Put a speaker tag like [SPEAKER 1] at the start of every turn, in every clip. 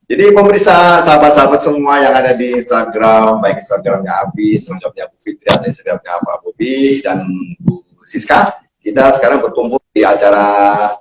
[SPEAKER 1] Jadi pemirsa, sahabat-sahabat semua yang ada di Instagram, baik Instagramnya Abi, Instagramnya Bu Fitri, atau Instagramnya Pak Bobi, dan Bu Siska, kita sekarang berkumpul di acara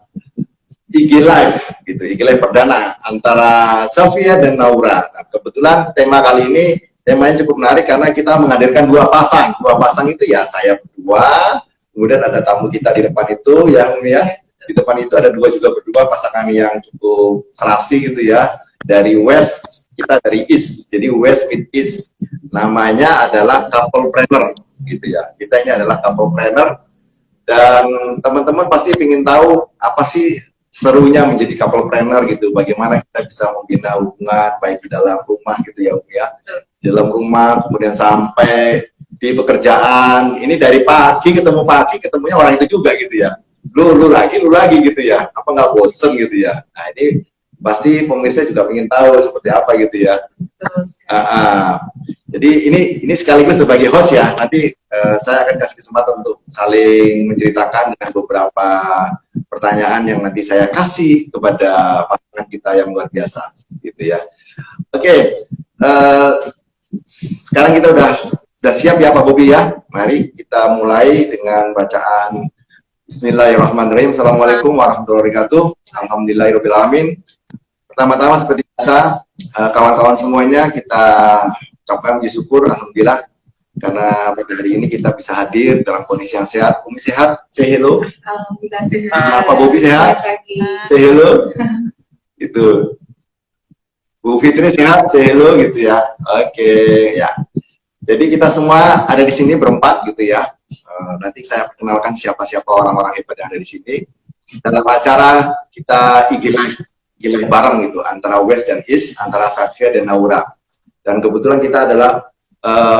[SPEAKER 1] IG Live, gitu, IG Live perdana antara Safia dan Naura. Nah, kebetulan tema kali ini, temanya cukup menarik karena kita menghadirkan dua pasang. Dua pasang itu ya saya berdua, kemudian ada tamu kita di depan itu, yang ya, di depan itu ada juga berdua pasangan yang cukup serasi gitu ya. Dari West, kita dari East, jadi West with East, namanya adalah couple planner gitu ya. Kita ini adalah couple planner, dan teman-teman pasti ingin tahu apa sih serunya menjadi couple planner gitu, bagaimana kita bisa membina hubungan baik di dalam rumah gitu ya, di dalam rumah, kemudian sampai di pekerjaan. Ini dari pagi ketemunya orang itu juga gitu ya, lu lagi gitu ya, apa nggak bosen gitu ya. Nah ini pasti pemirsa juga ingin tahu seperti apa gitu ya. Jadi ini sekaligus sebagai host ya, nanti saya akan kasih kesempatan untuk saling menceritakan dengan beberapa pertanyaan yang nanti saya kasih kepada pasangan kita yang luar biasa gitu ya. Oke, sekarang kita udah siap ya Pak Bobi ya. Mari kita mulai dengan bacaan Bismillahirrahmanirrahim. Assalamualaikum warahmatullahi wabarakatuh. Alhamdulillahirobbilalamin. Pertama-tama seperti biasa, kawan-kawan semuanya kita ucapkan puji syukur, alhamdulillah, karena pada hari ini kita bisa hadir dalam kondisi yang sehat. Umi sehat? Say hello.
[SPEAKER 2] Alhamdulillah sehat.
[SPEAKER 1] Pak Bobi sehat? Say hello. Itu. Bu Fitri sehat? Say hello gitu ya. Oke, ya. Jadi kita semua ada di sini berempat gitu ya. Nanti saya perkenalkan siapa-siapa orang-orang hebat yang ada di sini. Dalam acara kita IG Live bareng gitu, antara West dan East, antara Safia dan Naura. Dan kebetulan kita adalah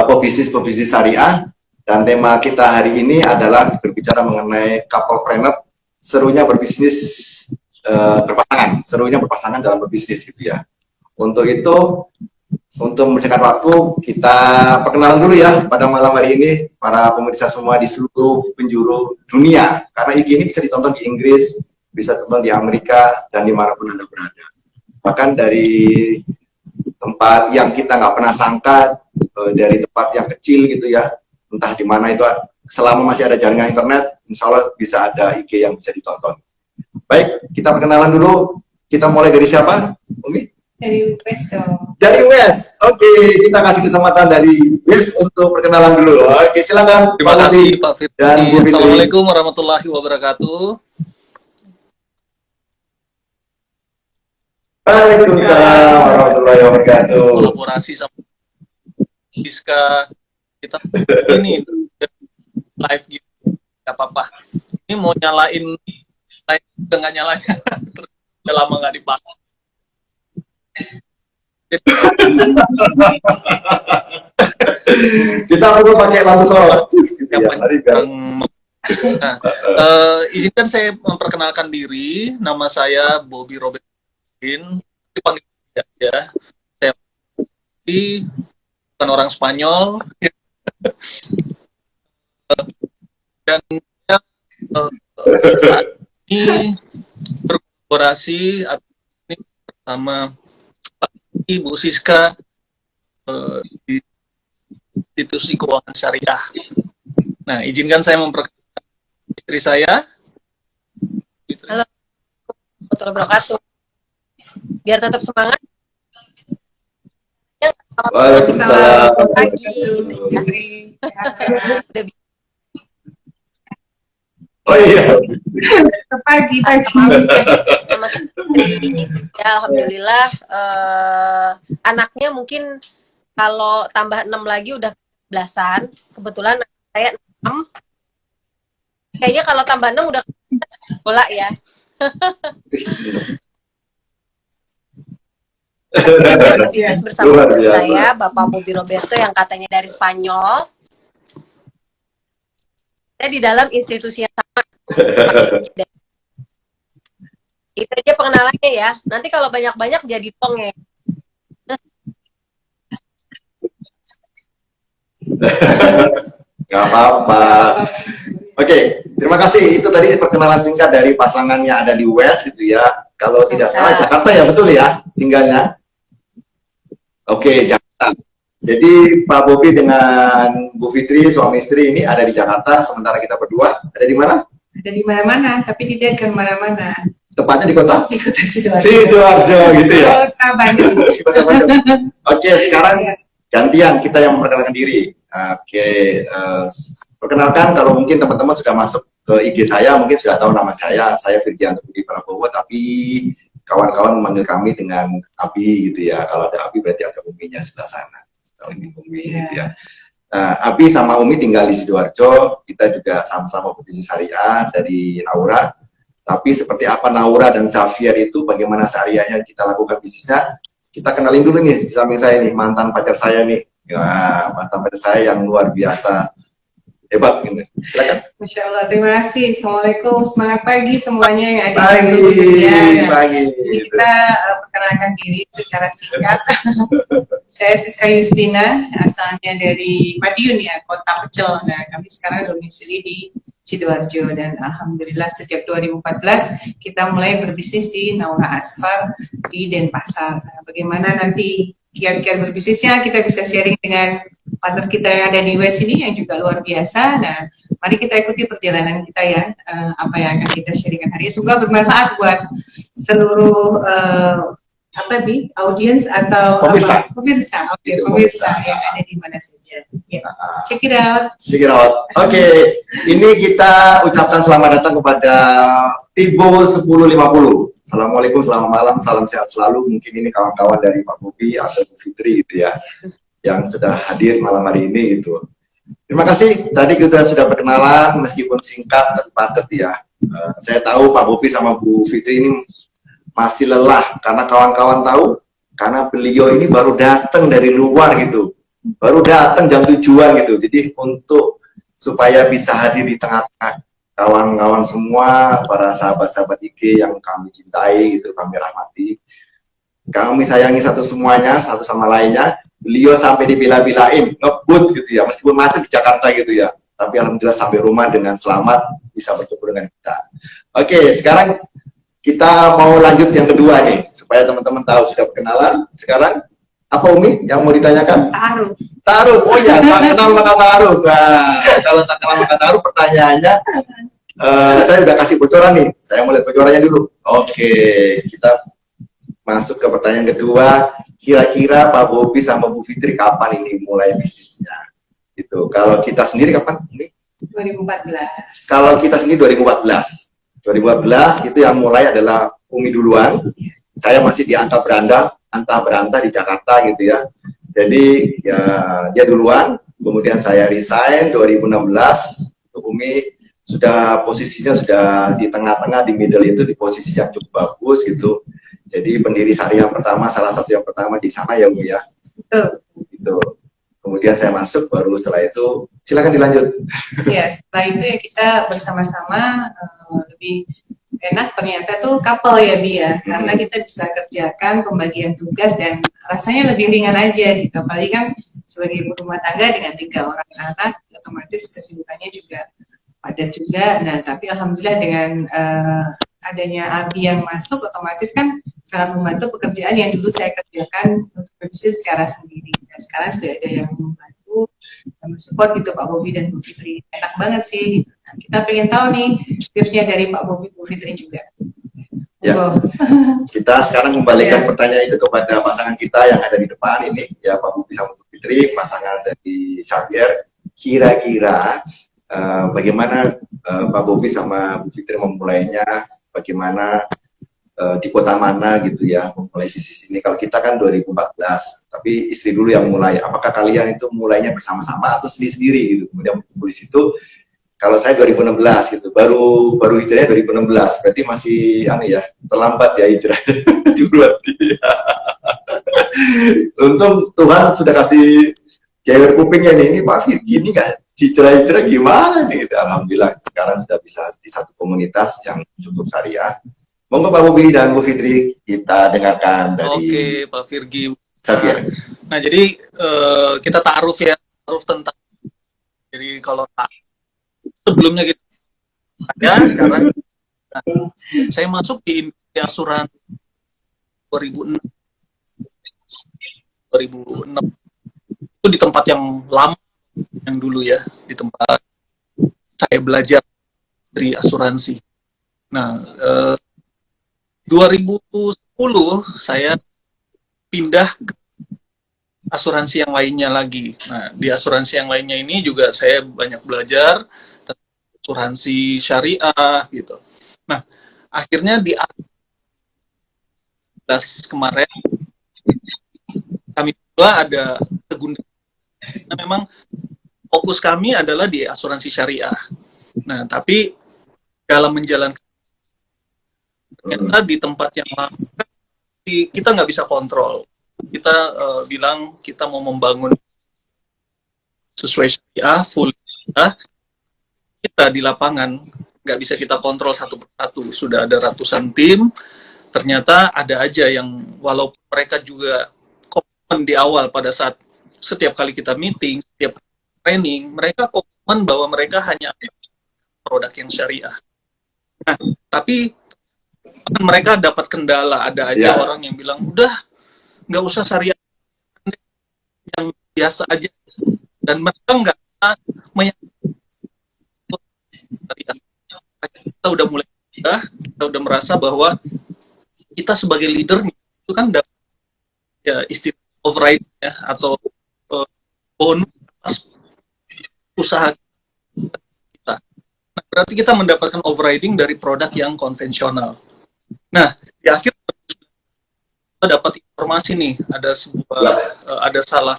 [SPEAKER 1] pebisnis syariah, dan tema kita hari ini adalah berbicara mengenai couple planner, serunya berbisnis berpasangan dalam berbisnis gitu ya. Untuk itu, untuk membersihkan waktu, kita perkenalan dulu ya pada malam hari ini para pemirsa semua di seluruh penjuru dunia, karena IG ini bisa ditonton di Inggris, bisa ditonton di Amerika, dan dimanapun Anda berada. Bahkan dari tempat yang kita nggak pernah sangka, dari tempat yang kecil gitu ya, entah di mana itu, selama masih ada jaringan internet, insya Allah bisa ada IG yang bisa ditonton. Baik, kita perkenalan dulu. Kita mulai dari siapa, Umi?
[SPEAKER 2] Dari West dong.
[SPEAKER 1] Dari West. Oke, kita kasih kesempatan dari West untuk perkenalan dulu. Oke, silakan.
[SPEAKER 3] Terima kasih Pak Fitri.
[SPEAKER 1] Dan Bu Fitri.
[SPEAKER 3] Assalamualaikum warahmatullahi wabarakatuh.
[SPEAKER 1] Waalaikumsalam warahmatullahi wabarakatuh.
[SPEAKER 3] Kolaborasi sama Siska, kita ini live gitu, nggak apa-apa. Ini mau nyalain, nggak nyalain, terus udah lama nggak dipasang.
[SPEAKER 1] Kita perlu pakai lampu sorot.
[SPEAKER 3] Nah, izinkan saya memperkenalkan diri. Nama saya Bobi Robert. Dipanggil ya. Saya bukan orang Spanyol. Dan saya saat ini berkolaborasi bersama Ibu Siska di institusi keuangan syariah. Nah, izinkan saya memperkenalkan istri saya.
[SPEAKER 4] Halo, warahmatullahi wabarakatuh. Biar tetap semangat.
[SPEAKER 1] Waalaikumsalam.
[SPEAKER 4] Pagi.
[SPEAKER 1] Oh iya.
[SPEAKER 2] Pagi.
[SPEAKER 4] Ya, alhamdulillah. Anaknya mungkin kalau tambah 6 lagi udah belasan. Kebetulan saya 6. Kayaknya kalau tambah 6 udah bola ya. Saya berbisnis bersama saya, Bapak Bobi Roberto yang katanya dari Spanyol. Saya di dalam institusi yang sama. Itu aja pengenalannya ya. Nanti kalau banyak-banyak jadi tong ya.
[SPEAKER 1] Gak apa-apa. Oke, terima kasih. Itu tadi perkenalan singkat dari pasangannya ada di West gitu ya. Kalau tidak salah Jakarta ya, betul ya tinggalnya? Oke, Jakarta. Jadi Pak Bobi dengan Bu Fitri, suami istri ini ada di Jakarta, sementara kita berdua ada di mana?
[SPEAKER 2] Ada di mana-mana, tapi tidak ke mana-mana.
[SPEAKER 1] Tepatnya di kota?
[SPEAKER 2] Di kota Sidoarjo.
[SPEAKER 1] Sidoarjo gitu ya.
[SPEAKER 2] Kota Bandung.
[SPEAKER 1] Oke, sekarang gantian kita yang memperkenalkan diri. Oke, perkenalkan kalau mungkin teman-teman sudah masuk ke IG saya, mungkin sudah tahu nama saya Firgianto Budi Prabowo, tapi kawan-kawan memanggil kami dengan Abi gitu ya. Kalau ada Abi berarti ada Uminya sebelah sana. Ini Umi gitu ya. Abi sama Umi tinggal di Sidoarjo, kita juga sama-sama berbisnis syariah dari Naura. Tapi seperti apa Naura dan Xavier itu, bagaimana syariahnya kita lakukan bisnisnya, kita kenalin dulu nih di samping saya nih, mantan pacar saya nih. Ya, mantan pacar saya yang luar biasa hebat gitu. Silakan.
[SPEAKER 2] Masya Allah, terima kasih. Assalamualaikum, semangat pagi semuanya yang ada di
[SPEAKER 1] Pagi,
[SPEAKER 2] seluruh dunia.
[SPEAKER 1] pagi.
[SPEAKER 2] Ini kita perkenalkan diri secara singkat. Saya Siska Yustina, asalnya dari Madiun ya, Kota Pecel. Nah, kami sekarang domisili di Sidoarjo dan alhamdulillah sejak 2014 kita mulai berbisnis di Naura Asfar di Denpasar. Nah, bagaimana nanti kiat-kiat berbisnisnya kita bisa sharing dengan partner kita yang ada di West ini yang juga luar biasa. Nah, mari kita ikuti perjalanan kita ya, apa yang akan kita sharingkan hari ini. Semoga bermanfaat buat seluruh audiens atau
[SPEAKER 1] pemirsa.
[SPEAKER 2] Pemirsa, oke, pemirsa yang ada di mana saja. Ya. Check it out.
[SPEAKER 1] Check it out. Oke, ini kita ucapkan selamat datang kepada Tibo 1050. Assalamualaikum, selamat malam, salam sehat selalu. Mungkin ini kawan-kawan dari Pak Bobi atau Bu Fitri gitu ya, yang sudah hadir malam hari ini gitu. Terima kasih, tadi kita sudah berkenalan meskipun singkat dan padat ya. Saya tahu Pak Bobi sama Bu Fitri ini masih lelah karena kawan-kawan tahu, karena beliau ini baru datang dari luar gitu. Baru datang jam 7-an gitu. Jadi untuk supaya bisa hadir di tengah-tengah kawan-kawan semua, para sahabat-sahabat IG yang kami cintai gitu, kami rahmati, kami sayangi satu semuanya, satu sama lainnya. Beliau sampai dibela-belain, ngebut gitu ya, meskipun macet di Jakarta gitu ya, tapi alhamdulillah sampai rumah dengan selamat, bisa bertemu dengan kita. Oke, sekarang kita mau lanjut yang kedua nih, supaya teman-teman tahu sudah berkenalan. Sekarang apa Umi yang mau ditanyakan?
[SPEAKER 2] Ta'aruf.
[SPEAKER 1] Ta'aruf, oh ya, tak kenal maka ta'aruf. Nah, kalau tak kenal maka ta'aruf, pertanyaannya, saya udah kasih bocoran nih, saya mau lihat bocorannya dulu. Oke, kita masuk ke pertanyaan kedua. Kira-kira Pak Bobi sama Bu Fitri kapan ini mulai bisnisnya? Itu. Kalau kita sendiri kapan? Ini?
[SPEAKER 2] 2014.
[SPEAKER 1] Kalau kita sendiri 2014. 2014 itu yang mulai adalah Umi duluan. Saya masih di Anta Beranta di Jakarta gitu ya. Jadi ya, dia duluan, kemudian saya resign 2016. Umi sudah posisinya sudah di tengah-tengah, di middle itu, di posisi yang cukup bagus gitu. Jadi pendiri syariah pertama, salah satu yang pertama di sana ya Umi ya.
[SPEAKER 2] Betul.
[SPEAKER 1] Gitu. Kemudian saya masuk, baru setelah itu silakan dilanjut.
[SPEAKER 2] Ya, setelah itu ya kita bersama-sama lebih enak ternyata tuh couple ya Bi ya, karena kita bisa kerjakan pembagian tugas dan rasanya lebih ringan aja gitu. Apalagi kan sebagai ibu rumah tangga dengan 3 orang anak, otomatis kesibukannya juga padat juga. Nah, tapi alhamdulillah dengan adanya Abi yang masuk, otomatis kan sangat membantu pekerjaan yang dulu saya kerjakan untuk berbisnis secara sendiri. Dan sekarang sudah ada yang membantu, support gitu Pak Bobi dan Bu Fitri. Enak banget sih. Gitu. Nah, kita pengen tahu nih tipsnya dari Pak Bobi, Bu Fitri juga.
[SPEAKER 1] Ya. Kita sekarang kembalikan pertanyaan itu kepada pasangan kita yang ada di depan ini, ya Pak Bobi sama Bu Fitri, pasangan dari Xavier. Kira-kira bagaimana Pak Bobi sama Bu Fitri memulainya? Bagaimana di kota mana gitu ya memulai bisnis ini? Kalau kita kan 2014, tapi istri dulu yang mulai. Apakah kalian itu mulainya bersama-sama atau sendiri-sendiri gitu? Kemudian di situ, kalau saya 2016 gitu, baru hijrahnya 2016, berarti masih aneh ya, terlambat ya hijrah duluan dia. Untung Tuhan sudah kasih jewer kupingnya nih, ini Pak Fit gini nggak? Hijrah gimana nih? Gitu. Alhamdulillah sekarang sudah bisa di satu komunitas yang cukup syariah. Monggo Pak Bobi dan Bu Fitri, kita dengarkan dari
[SPEAKER 3] Oke, Pak Firgi.
[SPEAKER 1] Xavier.
[SPEAKER 3] Nah, jadi kita taruh tentang. Jadi kalau sebelumnya kita ada, sekarang saya masuk di Asuransi 2006. 2006 itu di tempat yang lama, yang dulu ya, di tempat saya belajar dari asuransi. Nah, 2010 saya pindah ke asuransi yang lainnya lagi. Nah, di asuransi yang lainnya ini juga saya banyak belajar tentang asuransi syariah gitu. Nah, akhirnya di atas kemarin kami berdua ada kegundahan. Nah, memang fokus kami adalah di asuransi syariah. Nah, tapi dalam menjalankan ternyata di tempat yang lama kita nggak bisa kontrol. Kita bilang kita mau membangun sesuai syariah, full syariah. Kita di lapangan nggak bisa kita kontrol satu persatu. Sudah ada ratusan tim, ternyata ada aja yang walaupun mereka juga komitmen di awal pada saat setiap kali kita meeting, setiap training, mereka komitmen bahwa mereka hanya produk yang syariah. Nah, tapi mereka dapat kendala, ada aja orang yang bilang, udah nggak usah syariah, yang biasa aja, dan mereka nggak bisa kita udah mulai kita udah merasa bahwa kita sebagai leader itu kan dapat ya istilah override ya, atau bonus atas usaha kita. Nah, berarti kita mendapatkan overriding dari produk yang konvensional. Nah, di akhir kita dapat informasi nih, ada ada salah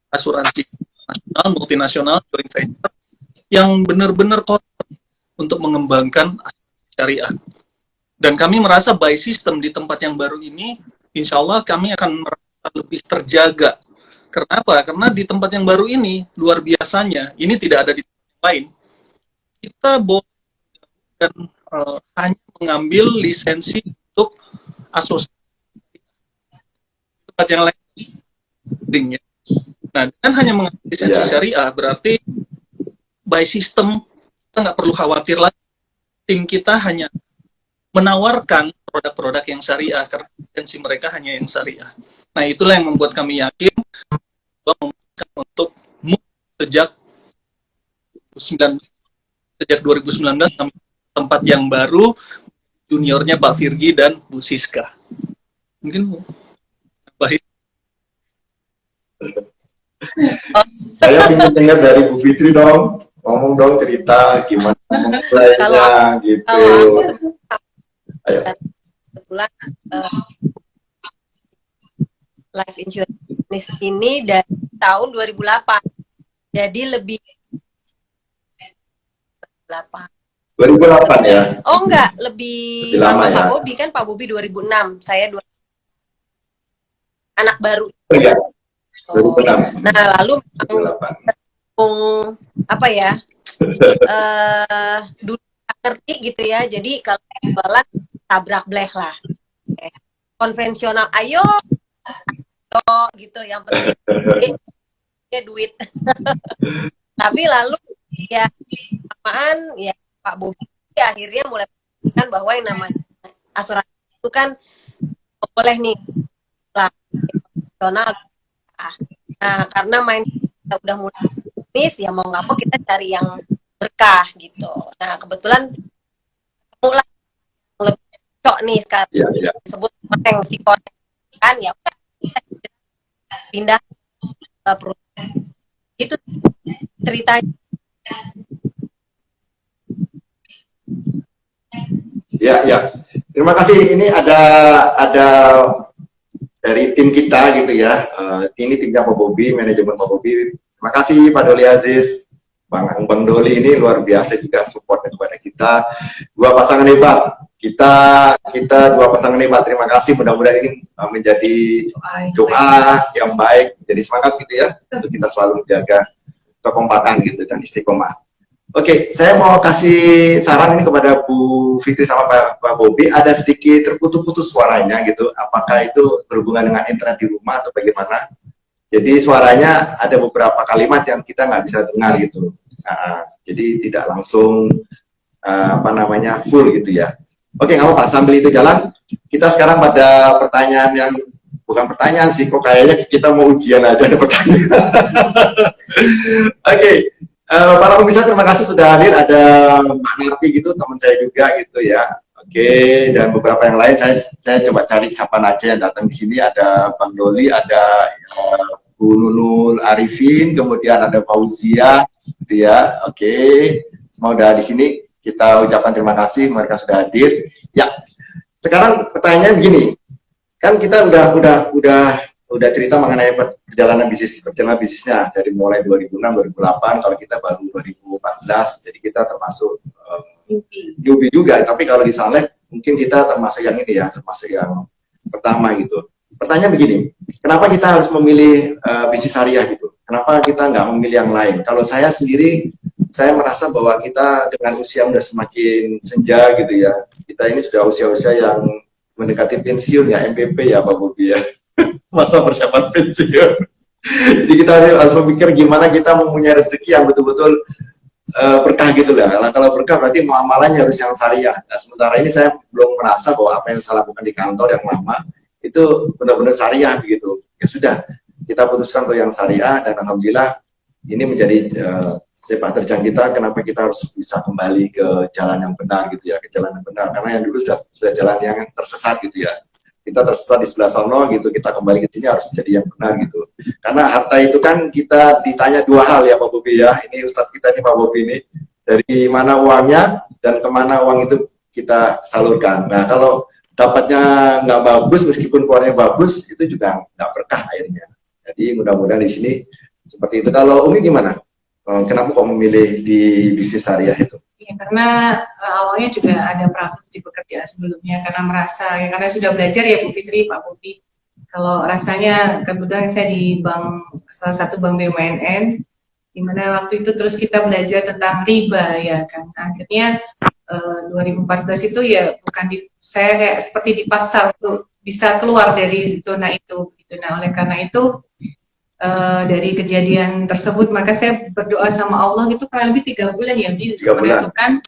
[SPEAKER 3] asuransi nasional, multinasional, joint venture yang benar-benar untuk mengembangkan asuransi syariah. Dan kami merasa by system di tempat yang baru ini, insya Allah kami akan merasa lebih terjaga. Kenapa? Karena di tempat yang baru ini, luar biasanya, ini tidak ada di tempat yang lain. Kita boleh dan hanya mengambil lisensi untuk asosiasi. Tempat yang lain, ya. Nah, dengan hanya mengambil lisensi syariah, berarti by system, kita nggak perlu khawatir lagi. Tim kita hanya menawarkan produk-produk yang syariah, karena lisensi mereka hanya yang syariah. Nah, itulah yang membuat kami yakin bahwa untuk sejak 2019 sampai tempat yang baru, juniornya Pak Virgi dan Bu Siska. Mungkin baik.
[SPEAKER 1] Saya ingin dengar dari Bu Fitri dong, ngomong dong cerita gimana mulainya gitu.
[SPEAKER 4] Kalau
[SPEAKER 1] Ayo.
[SPEAKER 4] Kebetulan life insurance ini dari tahun 2008, jadi lebih
[SPEAKER 1] 2008 ya?
[SPEAKER 4] Oh enggak, lebih
[SPEAKER 1] lama
[SPEAKER 4] Pak
[SPEAKER 1] ya?
[SPEAKER 4] Bobi kan, Pak Bobi 2006, saya anak baru.
[SPEAKER 1] Oh iya,
[SPEAKER 4] Oh.
[SPEAKER 1] 2006.
[SPEAKER 4] Nah, lalu
[SPEAKER 1] 2008.
[SPEAKER 4] apa ya? Dulu ngerti gitu ya. Jadi kalau jualan tabrak bleh lah. Konvensional, ayo gitu, yang penting ya duit. Tapi lalu ya samaan ya Pak Bobi akhirnya mulai kan bahwa yang namanya asuransi itu kan boleh nih lah konvensional. Nah, karena main kita udah mulai bisnis, ya mau nggak mau kita cari yang berkah gitu. Nah, kebetulan mulai lebih cocok nih sekarang disebut koneng si koneng kan, ya udah kita pindah ke perusahaan. Itu ceritanya.
[SPEAKER 1] Ya. Terima kasih. Ini ada dari tim kita gitu ya. Ini timnya Pak Bobi, manajemen Pak Bobi. Terima kasih Pak Doli Aziz, Bang Doli ini luar biasa juga support kepada kita. Dua pasangan hebat. Kita dua pasangan hebat. Terima kasih. Mudah-mudahan ini menjadi doa yang baik, jadi semangat gitu ya. Untuk kita selalu menjaga kekompakan gitu dan istiqomah. Oke, saya mau kasih saran ini kepada Bu Fitri sama Pak Bobi. Ada sedikit terputus-putus suaranya gitu. Apakah itu berhubungan dengan internet di rumah atau bagaimana? Jadi suaranya ada beberapa kalimat yang kita nggak bisa dengar gitu. Jadi tidak langsung full gitu ya. Oke, nggak apa-apa. Sambil itu jalan, kita sekarang pada pertanyaan yang bukan pertanyaan sih, kok kayaknya kita mau ujian aja ada pertanyaan. Oke, para pemirsa terima kasih sudah hadir. Ada Mbak Narti gitu, teman saya juga gitu ya. Oke, dan beberapa yang lain saya coba cari siapa aja yang datang di sini. Ada Bang Doli, ada Bu Nunul Arifin, kemudian ada Fauzia, gitu ya. Oke, semua udah di sini. Kita ucapkan terima kasih mereka sudah hadir. Ya, sekarang pertanyaan begini, kan kita udah cerita mengenai perjalanan bisnisnya dari mulai 2006 2008, kalau kita baru 2014, jadi kita termasuk newbie juga. Tapi kalau di Saleh mungkin kita termasuk yang ini ya, termasuk yang pertama gitu. Pertanyaan begini, kenapa kita harus memilih bisnis syariah gitu? Kenapa kita nggak memilih yang lain? Kalau saya sendiri, saya merasa bahwa kita dengan usia udah semakin senja gitu ya. Kita ini sudah usia-usia yang mendekati pensiun ya, MPP ya Pak Bobi ya. Masa persiapan pensiun. Jadi kita harus memikir gimana kita mempunyai rezeki yang betul-betul berkah gitu lah. Kalau berkah berarti muamalahnya harus yang syariah. Nah, sementara ini saya belum merasa bahwa apa yang saya lakukan di kantor yang lama itu benar-benar syariah begitu. Ya sudah, kita putuskan untuk yang syariah dan alhamdulillah ini menjadi sepak terjang kita. Kenapa kita harus bisa kembali ke jalan yang benar gitu ya, ke jalan yang benar. Karena yang dulu sudah jalan yang tersesat gitu ya. Kita tersesat di sebelah sono gitu, kita kembali ke sini harus jadi yang benar gitu. Karena harta itu kan kita ditanya dua hal ya Pak Bobi ya. Ini Ustadz kita nih Pak Bobi ini, dari mana uangnya dan kemana uang itu kita salurkan. Nah kalau dapatnya nggak bagus, meskipun keluarnya bagus, itu juga nggak berkah akhirnya. Jadi mudah-mudahan di sini seperti itu. Kalau Umi gimana? Kenapa kok memilih di bisnis syariah itu?
[SPEAKER 2] Ya, karena awalnya juga ada praktik di pekerjaan sebelumnya, karena merasa, ya, karena sudah belajar ya Bu Fitri, Pak Bobi. Kalau rasanya, kebetulan saya di bank, salah satu bank BUMN, di mana waktu itu terus kita belajar tentang riba ya kan. Akhirnya 2014 itu ya bukan saya kayak seperti dipaksa untuk bisa keluar dari zona itu. Gitu. Nah oleh karena itu dari kejadian tersebut maka saya berdoa sama Allah gitu kurang lebih 3 bulan ya menentukan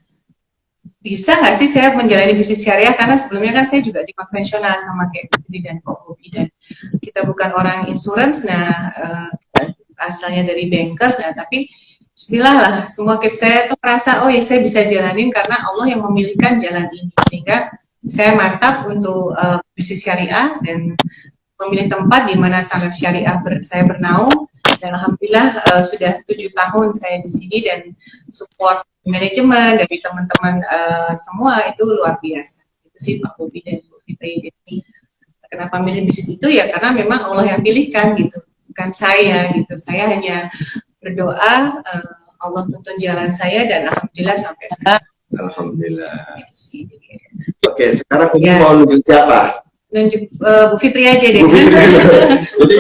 [SPEAKER 2] bisa nggak sih saya menjalani bisnis syariah, karena sebelumnya kan saya juga di konvensional sama kayak Putri dan Kok Bobi, dan kita bukan orang insurance. Nah asalnya dari bankers, nah tapi bismillah lah semua saya tuh merasa oh ya saya bisa jalanin karena Allah yang memilihkan jalan ini, sehingga saya mantap untuk bisnis syariah dan memilih tempat di mana Salaf Syariah saya bernaung, dan alhamdulillah sudah 7 tahun saya di sini dan support manajemen dari teman-teman semua itu luar biasa. Itu sih Pak Bobi dan Bu Fitri. Jadi kenapa milih bisnis itu ya karena memang Allah yang pilihkan gitu, bukan saya gitu. Saya hanya berdoa Allah tuntun jalan saya dan alhamdulillah sampai sekarang.
[SPEAKER 1] Alhamdulillah. Oke, sekarang Umi mau nunjuk siapa?
[SPEAKER 2] Nunjuk Bu Fitri aja deh.
[SPEAKER 1] Bu Fitri. Jadi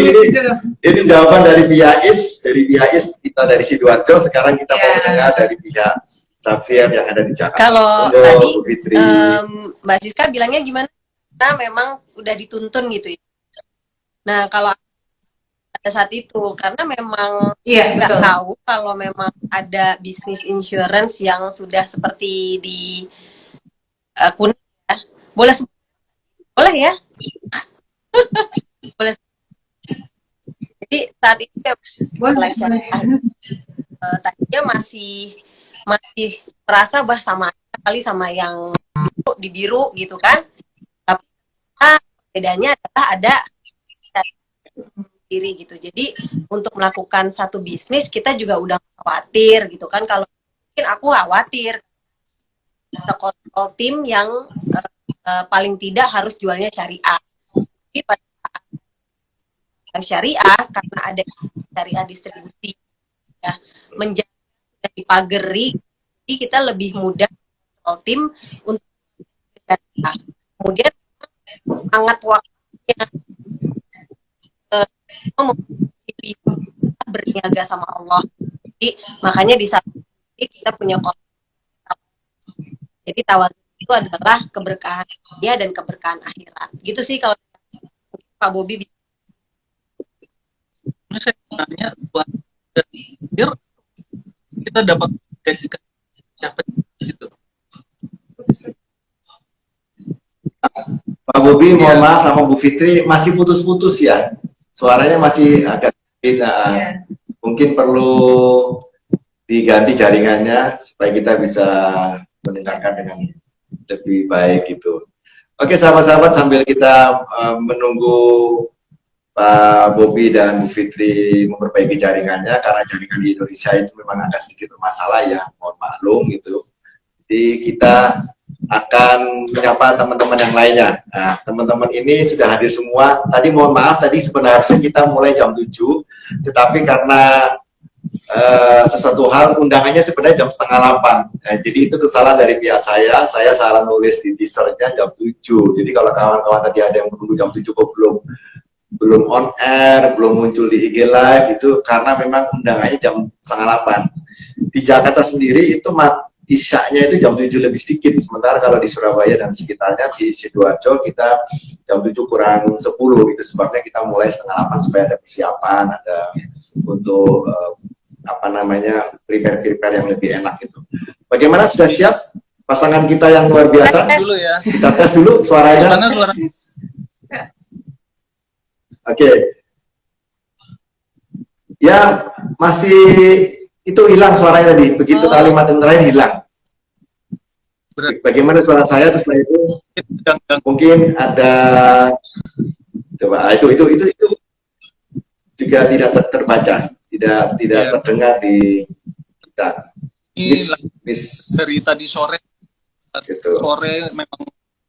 [SPEAKER 1] ini jawaban dari pihak IS, kita dari Sidoarjo. Sekarang kita mau mendengar dari pihak Safir yang ada di Jakarta.
[SPEAKER 4] Kalau tadi Mbak Siska bilangnya gimana? Nah, memang udah dituntun gitu ya. Nah, kalau pada saat itu karena memang nggak tahu kalau memang ada bisnis insurance yang sudah seperti di Kuning ya. Boleh ya? Boleh. Jadi saat itu ya, tadinya masih terasa sama kali sama yang di biru gitu kan. Tapi bedanya adalah ada diri gitu. Jadi untuk melakukan satu bisnis kita juga udah khawatir gitu kan. Kalau mungkin aku khawatir kontrol tim yang paling tidak harus jualnya syariah. Tapi pada saat syariah karena ada syariah distribusi ya menjadi dipagari, jadi kita lebih mudah kontrol tim untuk syariah. Kemudian sangat waktunya berniaga sama Allah. Jadi makanya di saat ini kita punya konsep. Jadi tawakal itu adalah keberkahan dunia dan keberkahan akhirat. Gitu sih kalau Pak Bobi.
[SPEAKER 3] Saya tanya buat kita dapat gitu.
[SPEAKER 1] Pak Bobi, mohon
[SPEAKER 3] Iya.
[SPEAKER 1] maaf sama Bu Fitri masih putus-putus ya. Suaranya masih agak
[SPEAKER 2] Iya.
[SPEAKER 1] mungkin perlu diganti jaringannya supaya kita bisa mendengarkan dengan lebih baik gitu. Oke, sahabat-sahabat, sambil kita menunggu Pak Bobi dan Bu Fitri memperbaiki jaringannya, karena jaringan di Indonesia itu memang agak sedikit bermasalah ya, mohon maklum gitu. Jadi kita akan menyapa teman-teman yang lainnya. Nah, teman-teman ini sudah hadir semua. Tadi mohon maaf, tadi sebenarnya kita mulai jam 7, tetapi karena sesuatu hal undangannya sebenarnya jam 7:30. Nah, jadi itu kesalahan dari pihak saya salah nulis di teasernya jam 7. Jadi kalau kawan-kawan tadi ada yang menunggu jam 7 kok belum on air, belum muncul di IG live, itu karena memang undangannya jam 7:30. Di Jakarta sendiri itu isyaknya itu jam 7 lebih sedikit, sementara kalau di Surabaya dan sekitarnya, di Sidoarjo kita jam 7 kurang 10, itu sebabnya kita mulai 7:30 supaya ada persiapan, ada untuk prepare yang lebih enak gitu. Bagaimana, sudah siap pasangan kita yang luar biasa?
[SPEAKER 3] Dulu ya.
[SPEAKER 1] Kita tes dulu suaranya.
[SPEAKER 3] Karena suara
[SPEAKER 1] Oke. Ya, masih itu hilang suaranya tadi. Begitu kalimat yang terakhir hilang. Bagaimana suara saya? Terus setelah itu mungkin ada, coba itu juga tidak terbaca, tidak
[SPEAKER 3] Ya.
[SPEAKER 1] terdengar di kita.
[SPEAKER 3] ini
[SPEAKER 1] Miss
[SPEAKER 3] dari tadi sore
[SPEAKER 1] gitu.
[SPEAKER 3] memang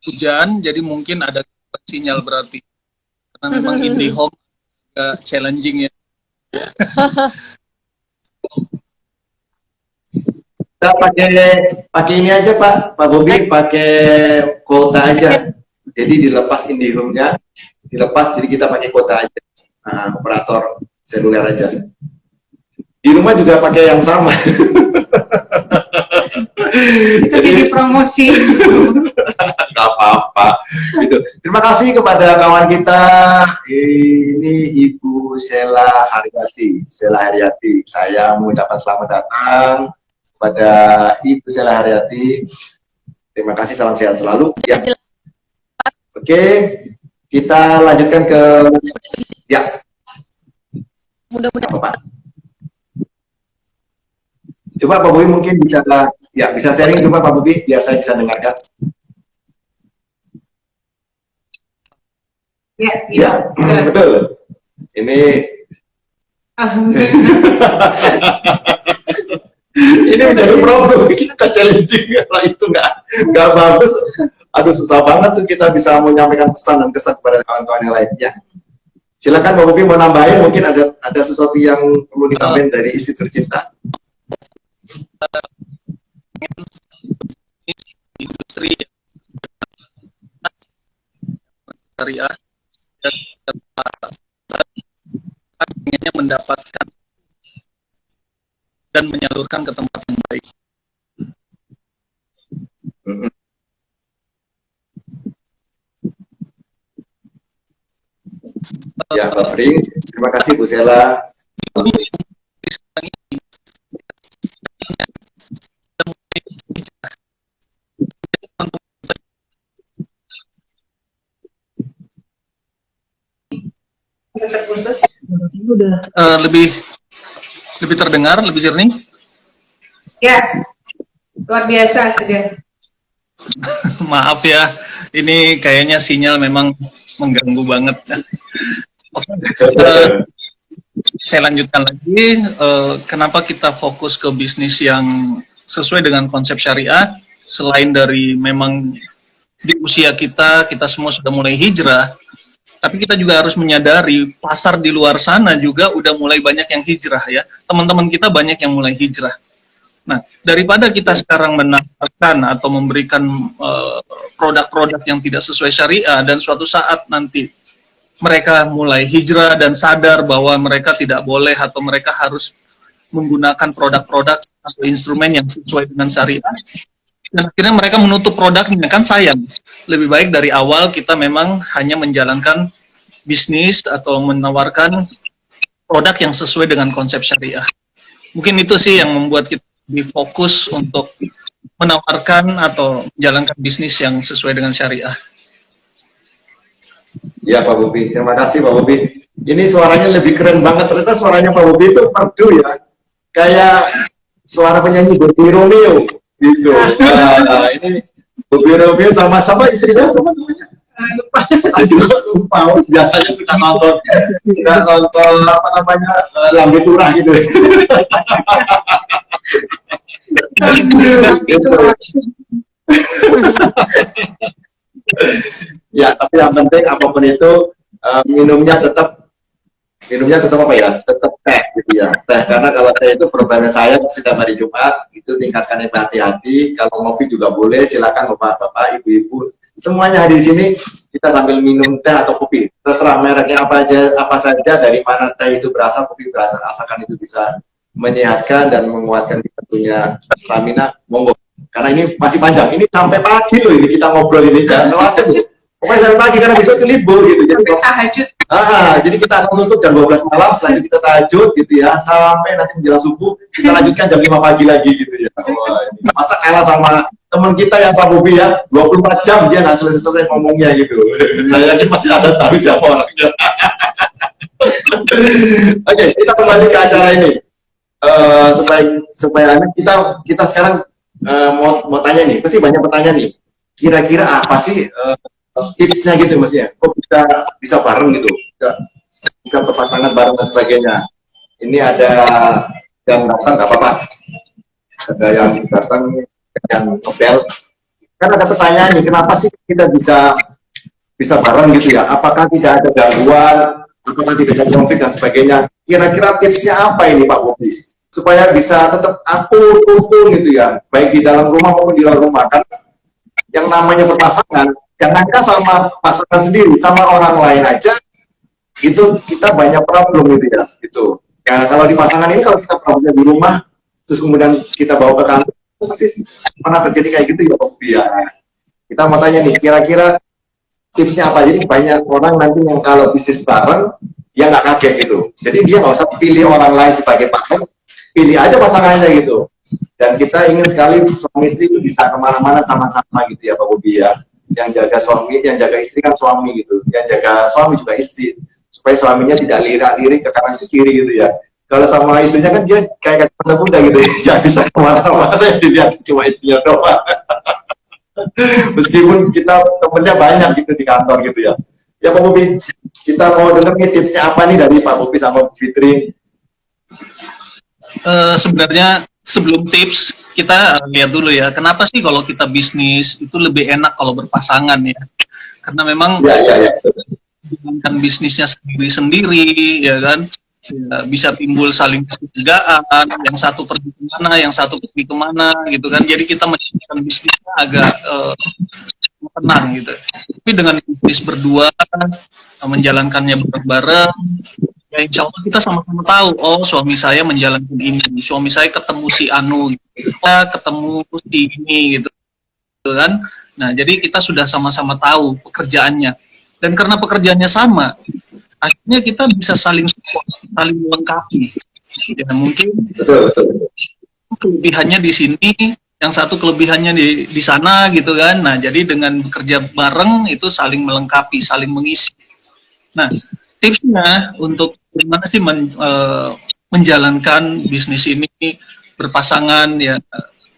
[SPEAKER 3] hujan, jadi mungkin ada sinyal berarti. Karena memang IndiHome agak challenging ya.
[SPEAKER 1] Kita pakai ini aja Pak Bobi, pakai kuota aja. Jadi dilepas IndiHome-nya, dilepas, jadi kita pakai kuota aja. Nah, operator seluler aja. Di rumah juga pakai yang sama.
[SPEAKER 2] Itu jadi promosi.
[SPEAKER 1] Gak apa-apa. Gitu. Terima kasih kepada kawan kita. Ini Ibu Sela Haryati. Saya mengucapkan selamat datang kepada Ibu Sela Haryati. Terima kasih, salam sehat selalu. Ya. Oke, kita lanjutkan ke ya.
[SPEAKER 4] Mudah-mudahan.
[SPEAKER 1] Apa, Pak? Coba Pak Bobi mungkin bisa sharing coba Pak Bobi biar saya bisa dengarkan. Ya, betul. Ini ini menjadi problem kita, challenging kalau itu nggak bagus. Aduh, susah banget tuh kita bisa menyampaikan pesan dan kesan kepada kawan-kawan yang lain ya. Silakan Pak Bobi mau nambahin, mungkin ada sesuatu yang perlu ditambahin dari istri tercinta.
[SPEAKER 3] Industri syariah inginnya mendapatkan dan menyalurkan ke tempat yang baik.
[SPEAKER 1] Ya, Pak Fring, terima kasih Bu Sela.
[SPEAKER 2] Terputus.
[SPEAKER 3] Lebih terdengar, lebih jernih.
[SPEAKER 2] Ya, luar biasa sudah.
[SPEAKER 3] Maaf ya, ini kayaknya sinyal memang mengganggu banget. Oke, saya lanjutkan lagi. Kenapa kita fokus ke bisnis yang sesuai dengan konsep syariah? Selain dari memang di usia kita semua sudah mulai hijrah, tapi kita juga harus menyadari pasar di luar sana juga udah mulai banyak yang hijrah ya. Teman-teman kita banyak yang mulai hijrah. Nah, daripada kita sekarang menawarkan atau memberikan produk-produk yang tidak sesuai syariah, dan suatu saat nanti mereka mulai hijrah dan sadar bahwa mereka tidak boleh atau mereka harus menggunakan produk-produk atau instrumen yang sesuai dengan syariah, dan akhirnya mereka menutup produknya, kan sayang. Lebih baik dari awal kita memang hanya menjalankan bisnis atau menawarkan produk yang sesuai dengan konsep syariah. Mungkin itu sih yang membuat kita lebih fokus untuk menawarkan atau menjalankan bisnis yang sesuai dengan syariah.
[SPEAKER 1] Ya Pak Bobi, terima kasih Pak Bobi. Ini suaranya lebih keren banget, ternyata suaranya Pak Bobi itu merdu ya. Kayak suara penyanyi Bobby Romeo gitu. Nah, ini Bobby Romeo sama istrinya sama namanya.
[SPEAKER 2] Lupa.
[SPEAKER 1] Aduh, lupa. Biasanya suka nonton apa namanya Lambe Turah gitu. Gitu. Ya, tapi yang penting apapun itu minumnya tetap apa ya? Tetap teh gitu ya. Teh, karena kalau teh itu programnya saya setiap hari Jumat itu tingkatkan yang hati-hati. Kalau ngopi juga boleh, silakan bapak-bapak, ibu-ibu, semuanya hadir di sini. Kita sambil minum teh atau kopi, terserah mereknya apa saja, dari mana teh itu berasal, kopi berasal, asalkan itu bisa menyehatkan dan menguatkan kita punya stamina, monggo. Karena ini masih panjang, ini sampai pagi loh ini kita ngobrol ini, jangan khawatir loh. Pokoknya sampai pagi karena besok itu libur gitu. Jadi
[SPEAKER 2] Sampai tahajud.
[SPEAKER 1] jadi kita akan tutup jam 12 malam, selanjutnya kita tahajud gitu ya, sampai nanti menjelang subuh, kita lanjutkan jam 5 pagi lagi gitu ya. Wah, ini. Masa kalah sama teman kita yang Pak Bobi ya, 24 jam dia nggak selesai ngomongnya gitu. Saya yakin masih ada tahu siapa orangnya. Oke, kita kembali ke acara ini. Supaya kita sekarang mau tanya nih, pasti banyak pertanyaan nih. Kira-kira apa sih tipsnya gitu Mas ya? Kok bisa bareng gitu? Bisa berpasangan bareng dan sebagainya. Ini ada yang datang nggak apa-apa. Ada yang datang yang ngebel. Kan ada pertanyaan nih, kenapa sih kita bisa bareng gitu ya? Apakah tidak ada gangguan? Apakah tidak ada konflik dan sebagainya? Kira-kira tipsnya apa ini Pak Bobi? Supaya bisa tetap akur gitu ya, baik di dalam rumah maupun di luar rumah. Kan yang namanya berpasangan, jangankan sama pasangan sendiri, sama orang lain aja, itu kita banyak problem gitu ya. Gitu. Ya kalau di pasangan ini, kalau kita problemnya di rumah, terus kemudian kita bawa ke kantor, pasti pernah terjadi kayak gitu ya Pak Bobi ya. Kita mau tanya nih, kira-kira tipsnya apa? Jadi banyak orang nanti yang kalau bisnis bareng, dia nggak kaget gitu. Jadi dia nggak usah pilih orang lain sebagai partner, pilih aja pasangannya gitu. Dan kita ingin sekali suami istri itu bisa kemana-mana sama-sama gitu ya Pak Bobi ya. Yang jaga suami, yang jaga istri kan suami gitu. Yang jaga suami juga istri. Supaya suaminya tidak lirik-lirik ke kanan ke kiri gitu ya. Kalau sama istrinya kan dia kayak kata kuda gitu ya. Bisa kemana-mana, dilihat cuma istrinya doang. Meskipun kita temennya banyak gitu di kantor gitu ya. Ya Pak Bobi, kita mau dengar nih tipsnya apa nih dari Pak Bobi sama Bu Fitri.
[SPEAKER 3] Sebenarnya sebelum tips kita lihat dulu ya, kenapa sih kalau kita bisnis itu lebih enak kalau berpasangan ya? Karena memang kan bisnisnya sendiri-sendiri ya kan, ya, bisa timbul saling kecurigaan, yang satu pergi kemana, yang satu pergi kemana gitu kan. Jadi kita menjalankan bisnisnya agak tenang gitu. Tapi dengan bisnis berdua, menjalankannya bareng-bareng, ya insya Allah kita sama-sama tahu, oh suami saya menjalankan ini, suami saya ketemu si Anu, kita ketemu si ini gitu kan. Nah jadi kita sudah sama-sama tahu pekerjaannya, dan karena pekerjaannya sama, akhirnya kita bisa saling support, saling melengkapi. Ya mungkin kelebihannya di sini, yang satu kelebihannya di sana gitu kan. Nah jadi dengan bekerja bareng itu saling melengkapi, saling mengisi. Nah tipsnya untuk gimana sih menjalankan bisnis ini berpasangan ya,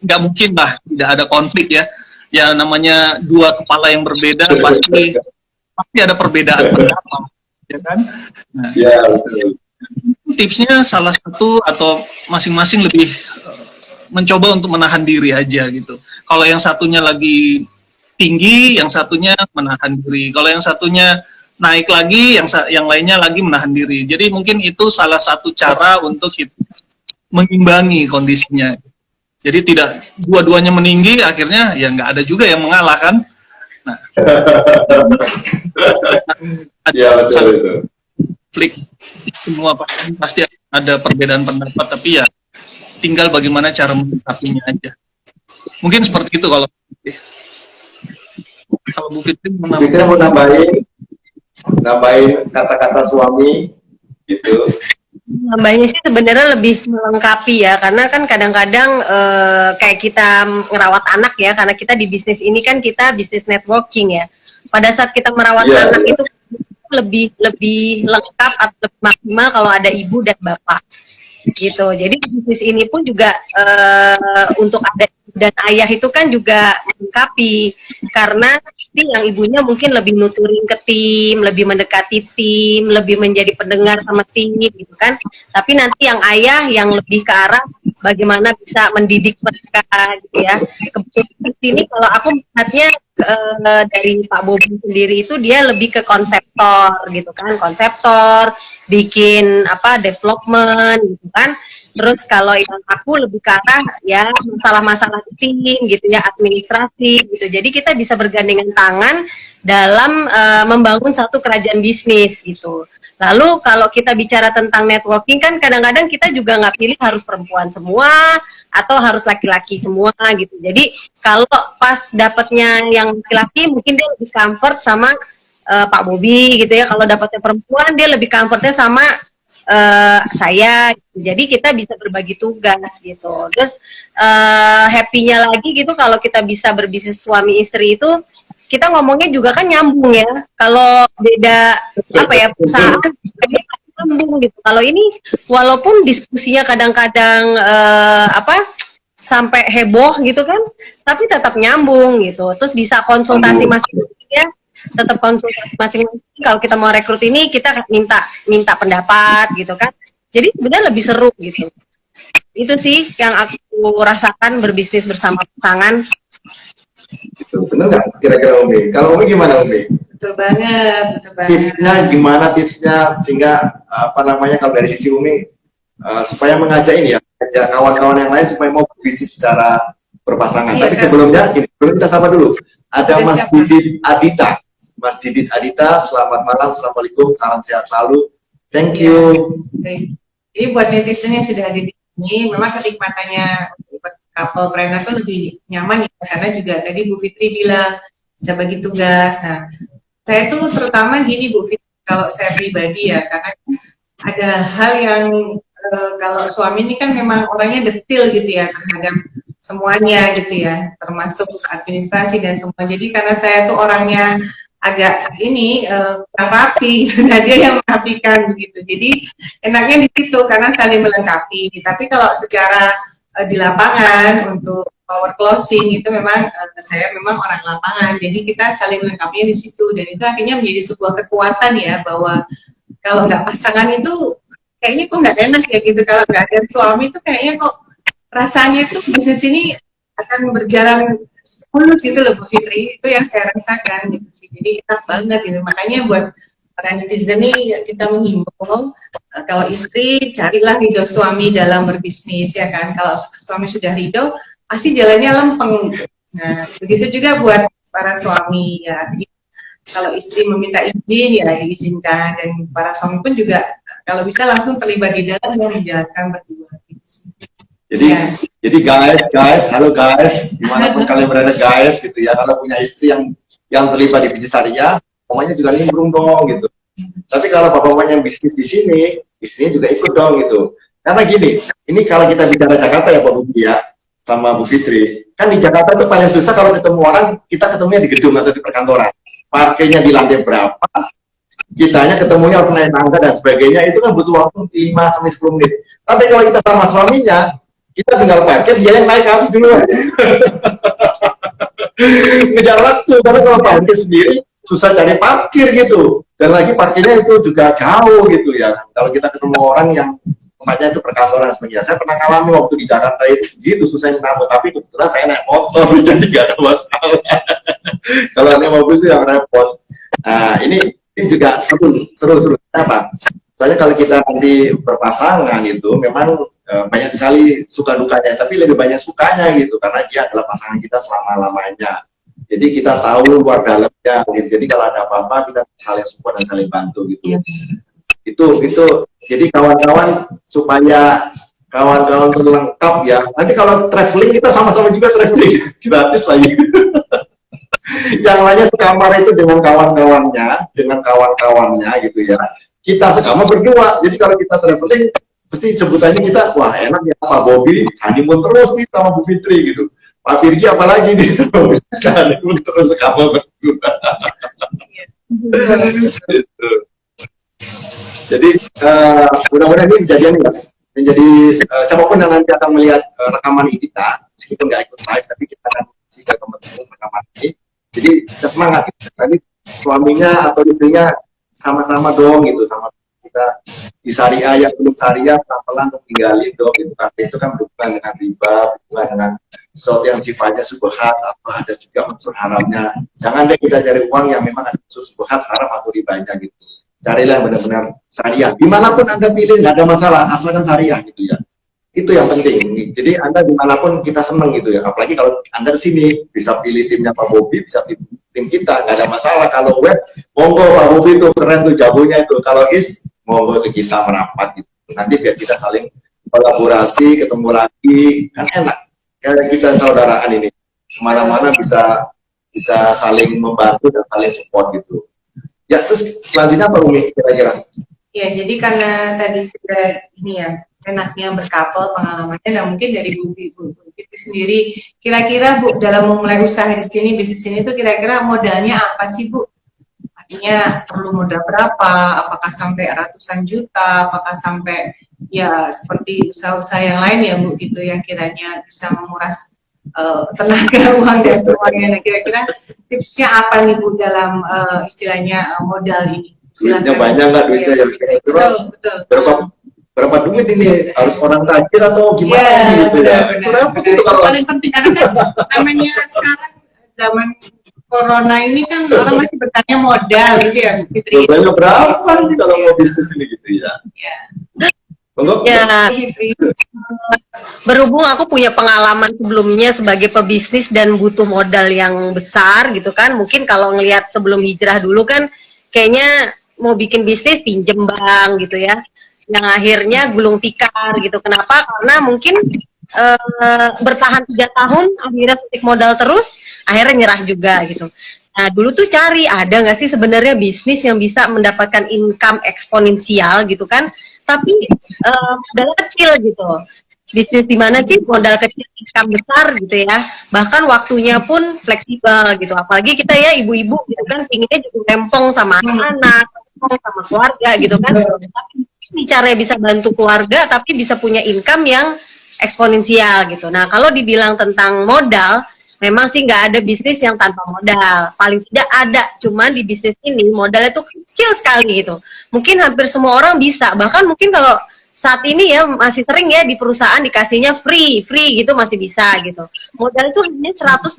[SPEAKER 3] nggak mungkin lah tidak ada konflik ya. Ya namanya dua kepala yang berbeda pasti ada perbedaan pendapat, ya kan? Nah,
[SPEAKER 1] ya,
[SPEAKER 3] tipsnya salah satu atau masing-masing lebih mencoba untuk menahan diri aja gitu. Kalau yang satunya lagi tinggi, yang satunya menahan diri. Kalau yang satunya naik lagi, yang lainnya lagi menahan diri. Jadi mungkin itu salah satu cara untuk mengimbangi kondisinya. Jadi tidak dua-duanya meninggi, akhirnya ya nggak ada juga yang mengalah kan. Nah,
[SPEAKER 1] ya betul.
[SPEAKER 3] Konflik semua pasti ada perbedaan pendapat, tapi ya tinggal bagaimana cara menyikapinya aja. Mungkin seperti itu kalau Bu Fitri mau nambahin kata-kata suami gitu.
[SPEAKER 4] Nambahinnya sih sebenarnya lebih melengkapi ya, karena kan kadang-kadang kayak kita ngerawat anak ya, karena kita di bisnis ini kan kita bisnis networking ya. Pada saat kita merawat anak itu lebih lengkap atau lebih maksimal kalau ada ibu dan bapak gitu. Jadi bisnis ini pun juga untuk ada ibu dan ayah itu kan juga melengkapi, karena nanti yang ibunya mungkin lebih nuturin ke tim, lebih mendekati tim, lebih menjadi pendengar sama tim gitu kan. Tapi nanti yang ayah yang lebih ke arah bagaimana bisa mendidik mereka gitu ya. Kebetulan di sini kalau aku melihatnya dari Pak Bobi sendiri itu dia lebih ke konseptor gitu kan, konseptor, bikin apa development gitu kan. Terus kalau yang aku lebih ke arah ya masalah-masalah tim gitu ya, administrasi gitu. Jadi kita bisa bergandengan tangan dalam membangun satu kerajaan bisnis gitu. Lalu kalau kita bicara tentang networking kan kadang-kadang kita juga nggak pilih harus perempuan semua atau harus laki-laki semua gitu. Jadi kalau pas dapatnya yang laki-laki mungkin dia lebih comfort sama Pak Bobi gitu ya. Kalau dapatnya perempuan dia lebih comfortnya sama saya. Jadi kita bisa berbagi tugas gitu. Terus happy-nya lagi gitu kalau kita bisa berbisnis suami istri itu kita ngomongnya juga kan nyambung ya. Kalau beda apa ya perusahaan nyambung gitu. Kalau ini walaupun diskusinya kadang-kadang sampai heboh gitu kan, tapi tetap nyambung gitu. Terus bisa konsultasi masing-masing ya, tetap konsultasi masing-masing. Kalau kita mau rekrut ini kita minta pendapat gitu kan. Jadi sebenarnya lebih seru gitu. Itu sih yang aku rasakan berbisnis bersama pasangan.
[SPEAKER 1] Gitu. Bener nggak kira-kira Umi? Kalau Umi gimana Umi?
[SPEAKER 2] Betul banget, betul banget.
[SPEAKER 1] Tipsnya gimana tipsnya sehingga kalau dari sisi Umi supaya mengajak ini ya, ajak kawan-kawan yang lain supaya mau berbisnis secara berpasangan.
[SPEAKER 2] Iya,
[SPEAKER 1] Tapi
[SPEAKER 2] kan?
[SPEAKER 1] sebelumnya kita sapa dulu. Ada
[SPEAKER 2] Ada
[SPEAKER 1] Mas
[SPEAKER 2] siapa?
[SPEAKER 1] Didit Adita. Mas Didit Adita, selamat malam, assalamualaikum, salam sehat selalu. Thank you.
[SPEAKER 2] Baik. Jadi buat netizen yang sudah ada di sini, memang kenikmatannya couple planner itu lebih nyaman ya, karena juga tadi Bu Fitri bilang bisa bagi tugas. Nah, saya tuh terutama gini Bu Fitri, kalau saya pribadi ya, karena ada hal yang kalau suami ini kan memang orangnya detil gitu ya terhadap semuanya gitu ya, termasuk administrasi dan semua. Jadi karena saya tuh orangnya agak ini kurang rapi, nah dia yang merapikan begitu. Jadi enaknya di situ karena saling melengkapi. Tapi kalau secara di lapangan untuk power closing itu memang saya memang orang lapangan, jadi kita saling melengkapinya di situ, dan itu akhirnya menjadi sebuah kekuatan ya, bahwa kalau nggak pasangan itu kayaknya kok nggak enak ya gitu, kalau nggak ada suami itu kayaknya kok rasanya tuh bisnis ini akan berjalan mulus gitu loh Bu Fitri, itu yang saya rasakan gitu sih, jadi enak banget gitu. Makanya buat para netizen nih kita menghimbau kalau istri carilah ridho suami dalam berbisnis ya kan. Kalau suami sudah ridho pasti jalannya lempeng. Nah begitu juga buat para suami ya. Jadi, kalau istri meminta izin ya diizinkan, dan para suami pun juga kalau bisa langsung terlibat di dalam dan menjalankan berdua.
[SPEAKER 1] Jadi
[SPEAKER 2] Ya.
[SPEAKER 1] jadi guys, halo guys, dimanapun kalian berada guys gitu ya. Kalau punya istri yang terlibat di bisnis harinya, pokoknya juga nimbrung dong gitu. Tapi kalau bapak-bapak yang bisnis di sini, istrinya juga ikut dong gitu. Karena gini, ini kalau kita bicara Jakarta ya Pak Bobi ya, sama Bu Fitri, kan di Jakarta tuh paling susah kalau ketemu orang, kita ketemunya di gedung atau di perkantoran. Parkirnya di lantai berapa, kitanya ketemunya harus naik tangga dan sebagainya, itu kan butuh waktu 5-10 menit. Tapi kalau kita sama suaminya, kita tinggal parkir, dia yang naik ke atas dulu. Ngejar waktu, karena kalau parkir sendiri, susah cari parkir gitu, dan lagi parkirnya itu juga jauh gitu ya. Kalau kita ketemu orang yang tempatnya itu perkantoran sebagainya, saya pernah ngalami waktu di Jakarta itu gitu susahnya kamu, tapi kebetulan saya naik motor jadi nggak ada masalah. Kalau naik mobil itu yang repot. Nah ini juga seru. Kenapa? Soalnya kalau kita nanti berpasangan itu memang banyak sekali suka dukanya, tapi lebih banyak sukanya gitu, karena dia adalah pasangan kita selama-lamanya. Jadi kita tahu luar dalamnya, gitu. Jadi kalau ada apa-apa kita saling support dan saling bantu gitu. Itu jadi kawan-kawan supaya kawan-kawan terlengkap ya. Nanti kalau traveling kita sama-sama juga traveling gratis lagi. Yang lainnya sekamar itu dengan kawan-kawannya gitu ya. Kita sekamar berdua. Jadi kalau kita traveling pasti sebutannya kita, wah enak ya Pak Bobi, honeymoon terus nih sama Bu Fitri gitu. Pak Firgi apalagi nih, honeymoon terus sekamar berdua. Gitu. Jadi mudah-mudahan ini kejadian Mas. Menjadi siapapun yang nanti akan melihat rekaman ini kita, meskipun nggak ikut live, tapi kita akan kasih ke teman-teman rekaman ini. Jadi kita semangat. Gitu. Tadi suaminya atau istrinya sama-sama dong gitu, sama kita di syariah yang belum syariah pelan-pelan untuk tinggalin dong gitu. Karena itu kan berhubungan dengan riba, berhubungan dengan sesuatu yang sifatnya subhat atau ada juga unsur haramnya. Jangan deh kita cari uang yang memang ada unsur subhat, haram atau ribanya gitu. Carilah benar-benar syariah. Dimanapun Anda pilih, nggak ada masalah, asalkan syariah gitu ya. Itu yang penting. Jadi Anda dimanapun kita seneng gitu ya. Apalagi kalau Anda di sini bisa pilih timnya Pak Bobi, bisa pilih tim kita, nggak ada masalah. Kalau West, monggo Pak Bobi itu keren tuh jagonya itu. Kalau East, monggo ke kita merapat gitu. Nanti biar kita saling kolaborasi, ketemu lagi, kan enak. Kayak kita saudaraan ini, kemana-mana bisa saling membantu dan saling support gitu. Ya, terus selanjutnya apa Umi kira-kira?
[SPEAKER 2] Ya, jadi karena tadi sudah ini ya, enaknya berkapel pengalamannya, dan mungkin dari Bu Fitri sendiri, kira-kira Bu dalam memulai usaha di sini, bisnis ini tuh kira-kira modalnya apa sih Bu? Artinya perlu modal berapa? Apakah sampai ratusan juta? Apakah sampai ya seperti usaha-usaha yang lain ya Bu gitu, yang kiranya bisa menguras tenaga, uang dan semuanya. Nah, kira-kira tipsnya apa nih Bu dalam istilahnya modal ini?
[SPEAKER 1] Duitnya banyak nggak duitnya yang kira-kira berapa duit ini, harus orang tajir atau gimana gitu ya? Berapa itu kalau
[SPEAKER 2] paling penting karena kan namanya sekarang zaman corona ini kan orang masih bertanya modal gitu ya Bu Fitri.
[SPEAKER 1] modalnya berapa nih kalau mau bisnis ini gitu ya?
[SPEAKER 2] Ya.
[SPEAKER 1] Monggo.
[SPEAKER 4] Ya, berhubung aku punya pengalaman sebelumnya sebagai pebisnis dan butuh modal yang besar gitu kan. Mungkin kalau ngelihat sebelum hijrah dulu kan kayaknya mau bikin bisnis pinjem bank gitu ya. Yang akhirnya gulung tikar gitu. Kenapa? Karena mungkin bertahan 3 tahun akhirnya suntik modal terus, akhirnya nyerah juga gitu. Nah, dulu tuh cari ada nggak sih sebenarnya bisnis yang bisa mendapatkan income eksponensial gitu kan, tapi modal kecil gitu. Bisnis di mana sih modal kecil income besar gitu ya, bahkan waktunya pun fleksibel gitu. Apalagi kita ya ibu-ibu gitu kan, pinginnya juga rempong sama anak-anak, sama keluarga gitu kan. Tapi ini caranya bisa bantu keluarga tapi bisa punya income yang eksponensial gitu. Nah, kalau dibilang tentang modal, memang sih nggak ada bisnis yang tanpa modal. Paling tidak ada, cuman di bisnis ini modalnya tuh kecil sekali gitu. Mungkin hampir semua orang bisa, bahkan mungkin kalau saat ini ya masih sering ya di perusahaan dikasihnya free gitu masih bisa gitu. Modal itu hanya 120.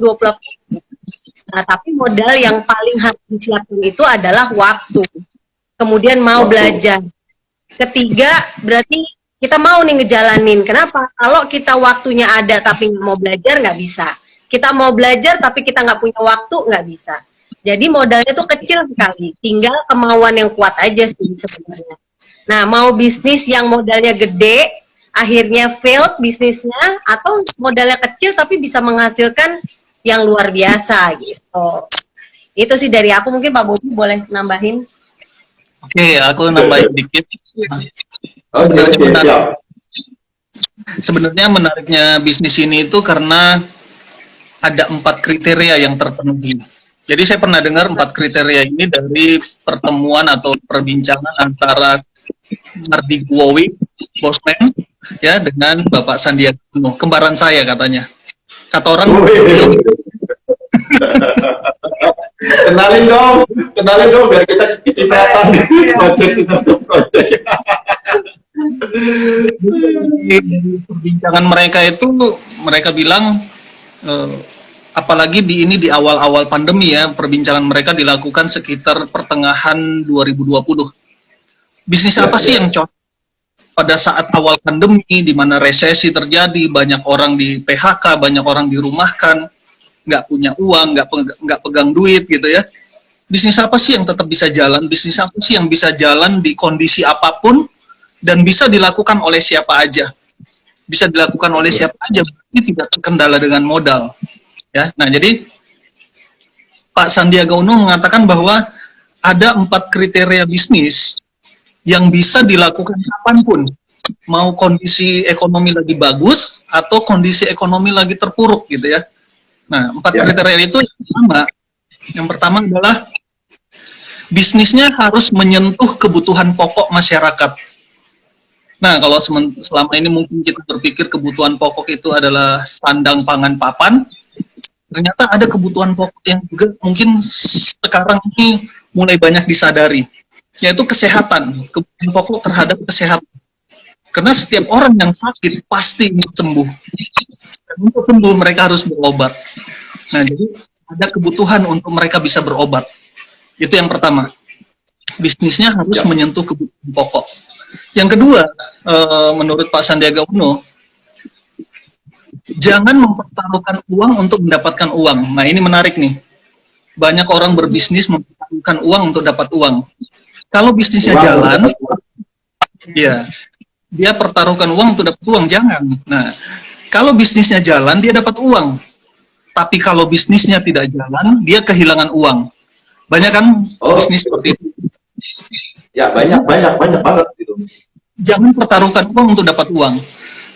[SPEAKER 4] Nah, tapi modal yang paling harus disiapkan itu adalah waktu. Kemudian mau belajar. Ketiga, berarti kita mau nih ngejalanin. Kenapa? Kalau kita waktunya ada tapi nggak mau belajar, nggak bisa. Kita mau belajar tapi kita nggak punya waktu, nggak bisa. Jadi modalnya tuh kecil sekali. Tinggal kemauan yang kuat aja sih sebenarnya. Nah, mau bisnis yang modalnya gede, akhirnya failed bisnisnya, atau modalnya kecil tapi bisa menghasilkan yang luar biasa gitu. Itu sih dari aku. Mungkin Pak Bobi boleh nambahin.
[SPEAKER 3] Oke, aku nambahin dikit.
[SPEAKER 1] Oke, siap.
[SPEAKER 3] Sebenarnya menariknya bisnis ini itu karena ada 4 kriteria yang terpenuhi. Jadi saya pernah dengar 4 kriteria ini dari pertemuan atau perbincangan antara Mardi Guowi, Bosman, ya, dengan Bapak Sandiaga Uno, kembaran saya katanya. Kata orang,
[SPEAKER 1] kenalin dong biar kita kecipratan project kita project.
[SPEAKER 3] Perbincangan mereka itu, mereka bilang apalagi di awal-awal pandemi ya, perbincangan mereka dilakukan sekitar pertengahan 2020. Bisnis apa sih yang cocok pada saat awal pandemi, di mana resesi terjadi, banyak orang di PHK, banyak orang dirumahkan, nggak punya uang, nggak pegang duit gitu ya. Bisnis apa sih yang tetap bisa jalan? Bisnis apa sih yang bisa jalan di kondisi apapun dan bisa dilakukan oleh siapa aja? Bisa dilakukan oleh siapa aja, berarti tidak terkendala dengan modal. Ya, nah jadi Pak Sandiaga Uno mengatakan bahwa ada 4 kriteria bisnis yang bisa dilakukan kapanpun, mau kondisi ekonomi lagi bagus atau kondisi ekonomi lagi terpuruk gitu ya. Nah, 4 kriteria itu yang pertama adalah bisnisnya harus menyentuh kebutuhan pokok masyarakat. Nah, kalau selama ini mungkin kita berpikir kebutuhan pokok itu adalah sandang, pangan, papan, ternyata ada kebutuhan pokok yang juga mungkin sekarang ini mulai banyak disadari, yaitu kesehatan, kebutuhan pokok terhadap kesehatan. Karena setiap orang yang sakit pasti ingin sembuh. Dan untuk sembuh mereka harus berobat. Nah, jadi ada kebutuhan untuk mereka bisa berobat. Itu yang pertama. Bisnisnya harus menyentuh kebutuhan pokok. Yang kedua, menurut Pak Sandiaga Uno, jangan mempertaruhkan uang untuk mendapatkan uang. Nah, ini menarik nih. Banyak orang berbisnis mempertaruhkan uang untuk dapat uang. Kalau bisnisnya jalan, ya, dia pertaruhkan uang untuk dapat uang, jangan. Nah, kalau bisnisnya jalan, dia dapat uang. Tapi kalau bisnisnya tidak jalan, dia kehilangan uang. Banyak kan bisnis seperti itu?
[SPEAKER 1] Ya, banyak banget gitu.
[SPEAKER 3] Jangan pertaruhkan uang untuk dapat uang.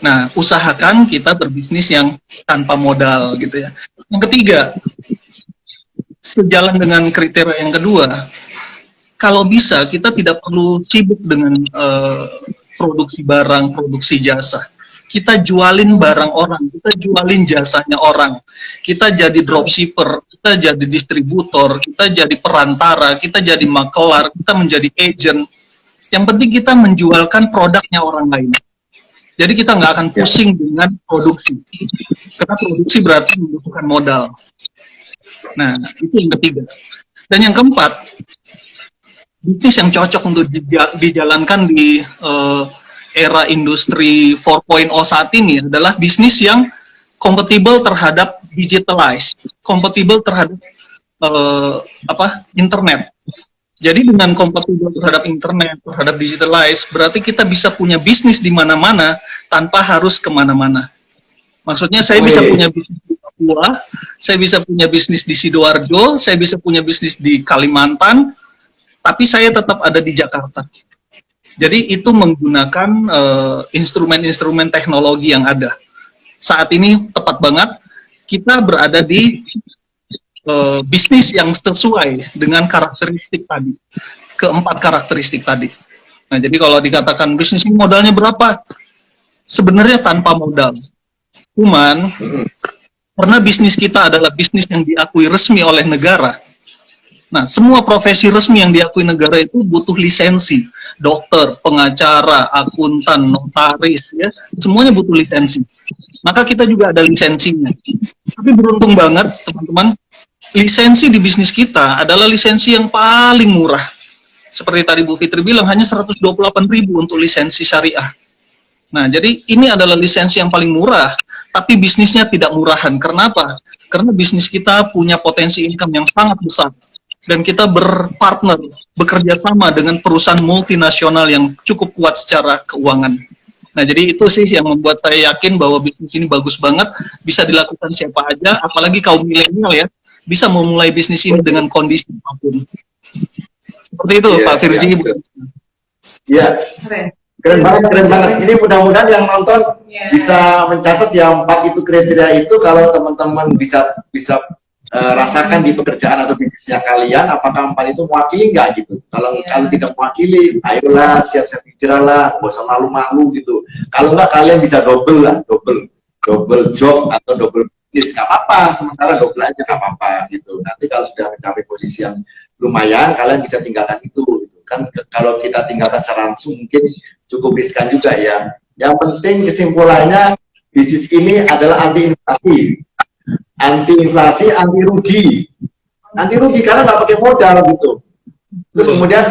[SPEAKER 3] Nah, usahakan kita berbisnis yang tanpa modal gitu ya. Yang ketiga, sejalan dengan kriteria yang kedua, kalau bisa kita tidak perlu sibuk dengan produksi barang, produksi jasa. Kita jualin barang orang, kita jualin jasanya orang. Kita jadi dropshipper, kita jadi distributor, kita jadi perantara, kita jadi makelar, kita menjadi agent. Yang penting kita menjualkan produknya orang lain. Jadi kita nggak akan pusing dengan produksi. Karena produksi berarti membutuhkan modal. Nah, itu yang ketiga. Dan yang keempat, bisnis yang cocok untuk dijalankan di era industri 4.0 saat ini adalah bisnis yang kompatibel terhadap digitalized, kompatibel terhadap internet. Jadi dengan kompatibel terhadap internet, terhadap digitalized, berarti kita bisa punya bisnis di mana-mana tanpa harus kemana-mana. Maksudnya saya bisa punya bisnis di Papua, saya bisa punya bisnis di Sidoarjo, saya bisa punya bisnis di Kalimantan, tapi saya tetap ada di Jakarta. Jadi itu menggunakan instrumen-instrumen teknologi yang ada. Saat ini tepat banget, kita berada di bisnis yang sesuai dengan karakteristik tadi. Keempat karakteristik tadi. Nah, jadi kalau dikatakan bisnis ini modalnya berapa? Sebenarnya tanpa modal. Cuman, karena bisnis kita adalah bisnis yang diakui resmi oleh negara, nah, semua profesi resmi yang diakui negara itu butuh lisensi. Dokter, pengacara, akuntan, notaris, ya, semuanya butuh lisensi. Maka kita juga ada lisensinya. Tapi beruntung banget, teman-teman, lisensi di bisnis kita adalah lisensi yang paling murah. Seperti tadi Bu Fitri bilang, hanya 128.000 untuk lisensi syariah. Nah, jadi ini adalah lisensi yang paling murah, tapi bisnisnya tidak murahan. Kenapa? Karena bisnis kita punya potensi income yang sangat besar. Dan kita berpartner, bekerja sama dengan perusahaan multinasional yang cukup kuat secara keuangan. Nah, jadi itu sih yang membuat saya yakin bahwa bisnis ini bagus banget, bisa dilakukan siapa aja, apalagi kaum milenial ya, bisa memulai bisnis ini dengan kondisi apapun. Seperti itu, Pak Firji.
[SPEAKER 1] Iya, keren banget. Ini mudah-mudahan yang nonton bisa mencatat yang 4 itu kriteria itu. Kalau teman-teman bisa rasakan di pekerjaan atau bisnisnya kalian, apakah 4 itu mewakili nggak gitu. Kalau tidak mewakili, ayolah siap-siap hijrah lah, nggak usah malu-malu gitu. Kalau nggak, kalian bisa double job atau double bisnis, nggak apa-apa, sementara double aja nggak apa-apa gitu. Nanti kalau sudah mencapai posisi yang lumayan, kalian bisa tinggalkan itu gitu. Kan kalau kita tinggalkan secara langsung mungkin cukup riskan juga ya. Yang penting kesimpulannya, bisnis ini adalah anti inflasi. Anti inflasi, anti rugi karena nggak pakai modal gitu. Terus kemudian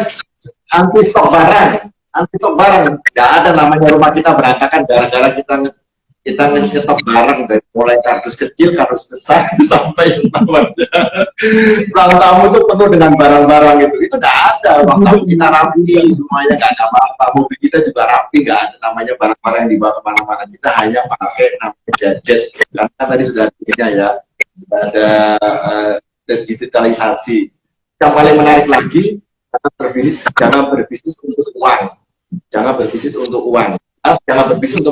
[SPEAKER 1] anti stok barang, nggak ada namanya rumah kita berantakan gara-gara kita nyetok barang dari mulai kardus kecil, kardus besar sampai namanya ruang tamu itu penuh dengan barang-barang itu nggak ada. Ruang tamu kita rapi semuanya, nggak ada apa-apa. Mobil kita juga rapi, nggak ada namanya barang-barang yang dibawa kemana-mana. Kita hanya pakai namanya gadget, karena tadi sudah ya sudah ada digitalisasi. Yang paling menarik lagi, jangan berbisnis untuk uang, jangan berbisnis untuk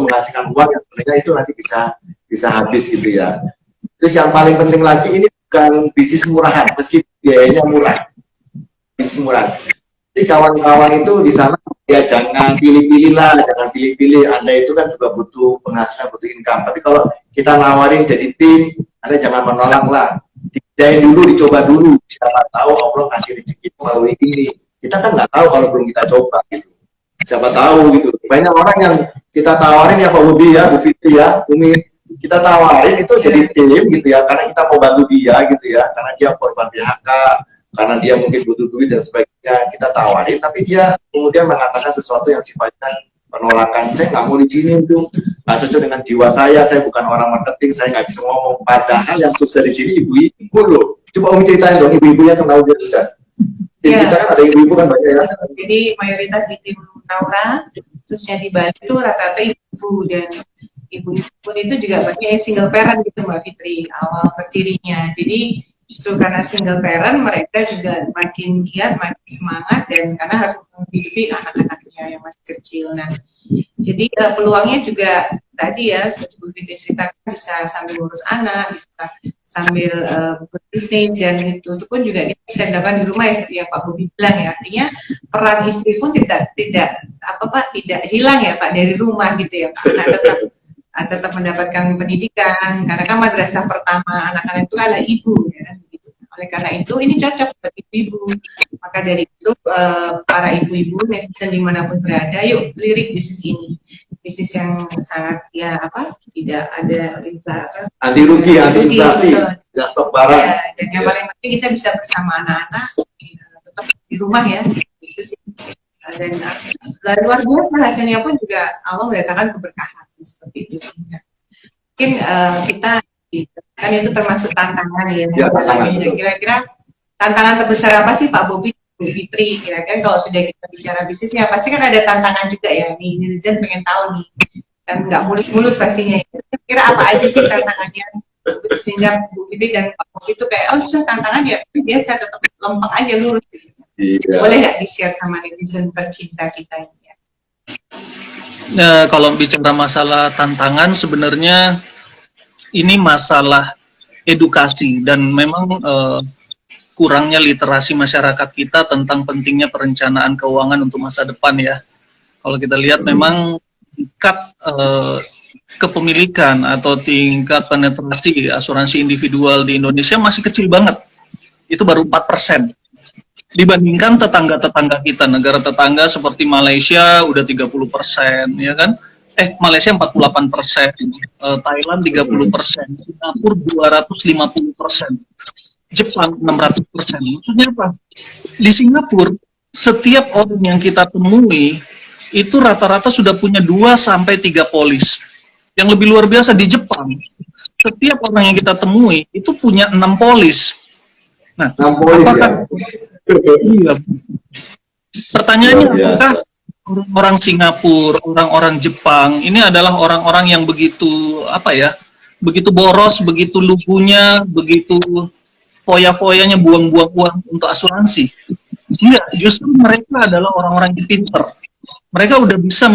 [SPEAKER 1] menghasilkan uang yang sebenarnya itu nanti bisa habis gitu ya. Terus yang paling penting lagi, ini bukan bisnis murahan meski biayanya murah. bisnis murah. Jadi kawan-kawan itu di sana ya jangan pilih-pilih lah, jangan pilih-pilih. Anda itu kan juga butuh penghasilan, butuh income. Tapi kalau kita nawarin jadi tim, Anda jangan menolak lah. Dikerjain dulu, dicoba dulu. Siapa tahu Allah kasih rezeki melalui ini. Kita kan nggak tahu kalau belum kita coba gitu. Siapa tahu gitu. Banyak orang yang kita tawarin ya Pak Bobi ya, Bu Fitri ya, Umi, kita tawarin itu jadi tim gitu ya, karena kita mau bantu dia gitu ya, karena dia korban PHK, karena dia mungkin butuh duit dan sebagainya, kita tawarin, tapi dia kemudian mengatakan sesuatu yang sifatnya penolakan. Saya nggak mau di sini tuh, nggak cocok dengan jiwa saya bukan orang marketing, saya nggak bisa ngomong. Padahal yang sukses di sini ibu-ibu loh. Coba Umi ceritain dong, ibu-ibunya kenal dia sukses. Tim kita kan ada ibu-ibu kan banyak ya.
[SPEAKER 2] Jadi mayoritas di tim Naura, khususnya di Bali itu rata-rata ibu, dan ibu-ibu pun itu juga banyak yang single parent gitu Mbak Fitri, awal berdirinya. Jadi justru karena single parent mereka juga makin giat, makin semangat, dan karena harus menghidupi anak-anaknya yang masih kecil. Nah, jadi peluangnya juga tadi ya, seperti Bu Fitri ceritakan, bisa sambil ngurus anak, bisa sambil berbisnis, dan itu pun juga kita bisa dilakukan di rumah ya, seperti yang Pak Bobi bilang ya. Artinya peran istri pun tidak hilang ya Pak dari rumah gitu ya Pak. Nah, tetap mendapatkan pendidikan, karena kan madrasah pertama anak-anak itu adalah ibu ya, gitu. Oleh karena itu ini cocok bagi ibu. Maka dari itu para ibu-ibu netizen dimanapun berada, yuk lirik bisnis ini, bisnis yang sangat ya tidak ada
[SPEAKER 1] anti rugi, anti inflasi, tidak stok barang ya,
[SPEAKER 2] dan yang paling penting kita bisa bersama anak-anak tetap di rumah ya, itu sih. Dan luar biasa hasilnya pun juga Allah mendatangkan keberkahan seperti itu sih. Mungkin kita kan itu termasuk tantangan ya. Kira-kira tantangan terbesar apa sih Pak Bobi, Bu Fitri? Kira-kira kalau sudah kita bicara bisnisnya pasti kan ada tantangan juga ya. Nih netizen pengen tahu nih, kan nggak mulus-mulus pastinya. Kira-kira apa aja sih tantangannya sehingga Bu Fitri dan Pak Bobi itu kayak tantangan ya biasa, tetap lempeng aja lurus gitu. Iya. Boleh nggak di-share sama netizen tercinta kita ini ya?
[SPEAKER 3] Kalau bicara masalah tantangan, sebenarnya ini masalah edukasi, dan memang kurangnya literasi masyarakat kita tentang pentingnya perencanaan keuangan untuk masa depan ya. Kalau kita lihat memang tingkat kepemilikan atau tingkat penetrasi asuransi individual di Indonesia masih kecil banget. Itu baru 4%. Dibandingkan tetangga-tetangga kita, negara tetangga seperti Malaysia udah 30%, ya kan? Malaysia 48%, Thailand 30%, Singapura 250%, Jepang 600%. Maksudnya apa? Di Singapura, setiap orang yang kita temui itu rata-rata sudah punya 2-3 polis. Yang lebih luar biasa di Jepang, setiap orang yang kita temui itu punya 6 polis. Nah, apakah iya. Pertanyaannya, apakah orang Singapura, orang-orang Jepang ini adalah orang-orang yang begitu begitu boros, begitu lugunya, begitu foya-foyanya buang-buang uang untuk asuransi? Enggak, justru mereka adalah orang-orang yang pintar. Mereka udah bisa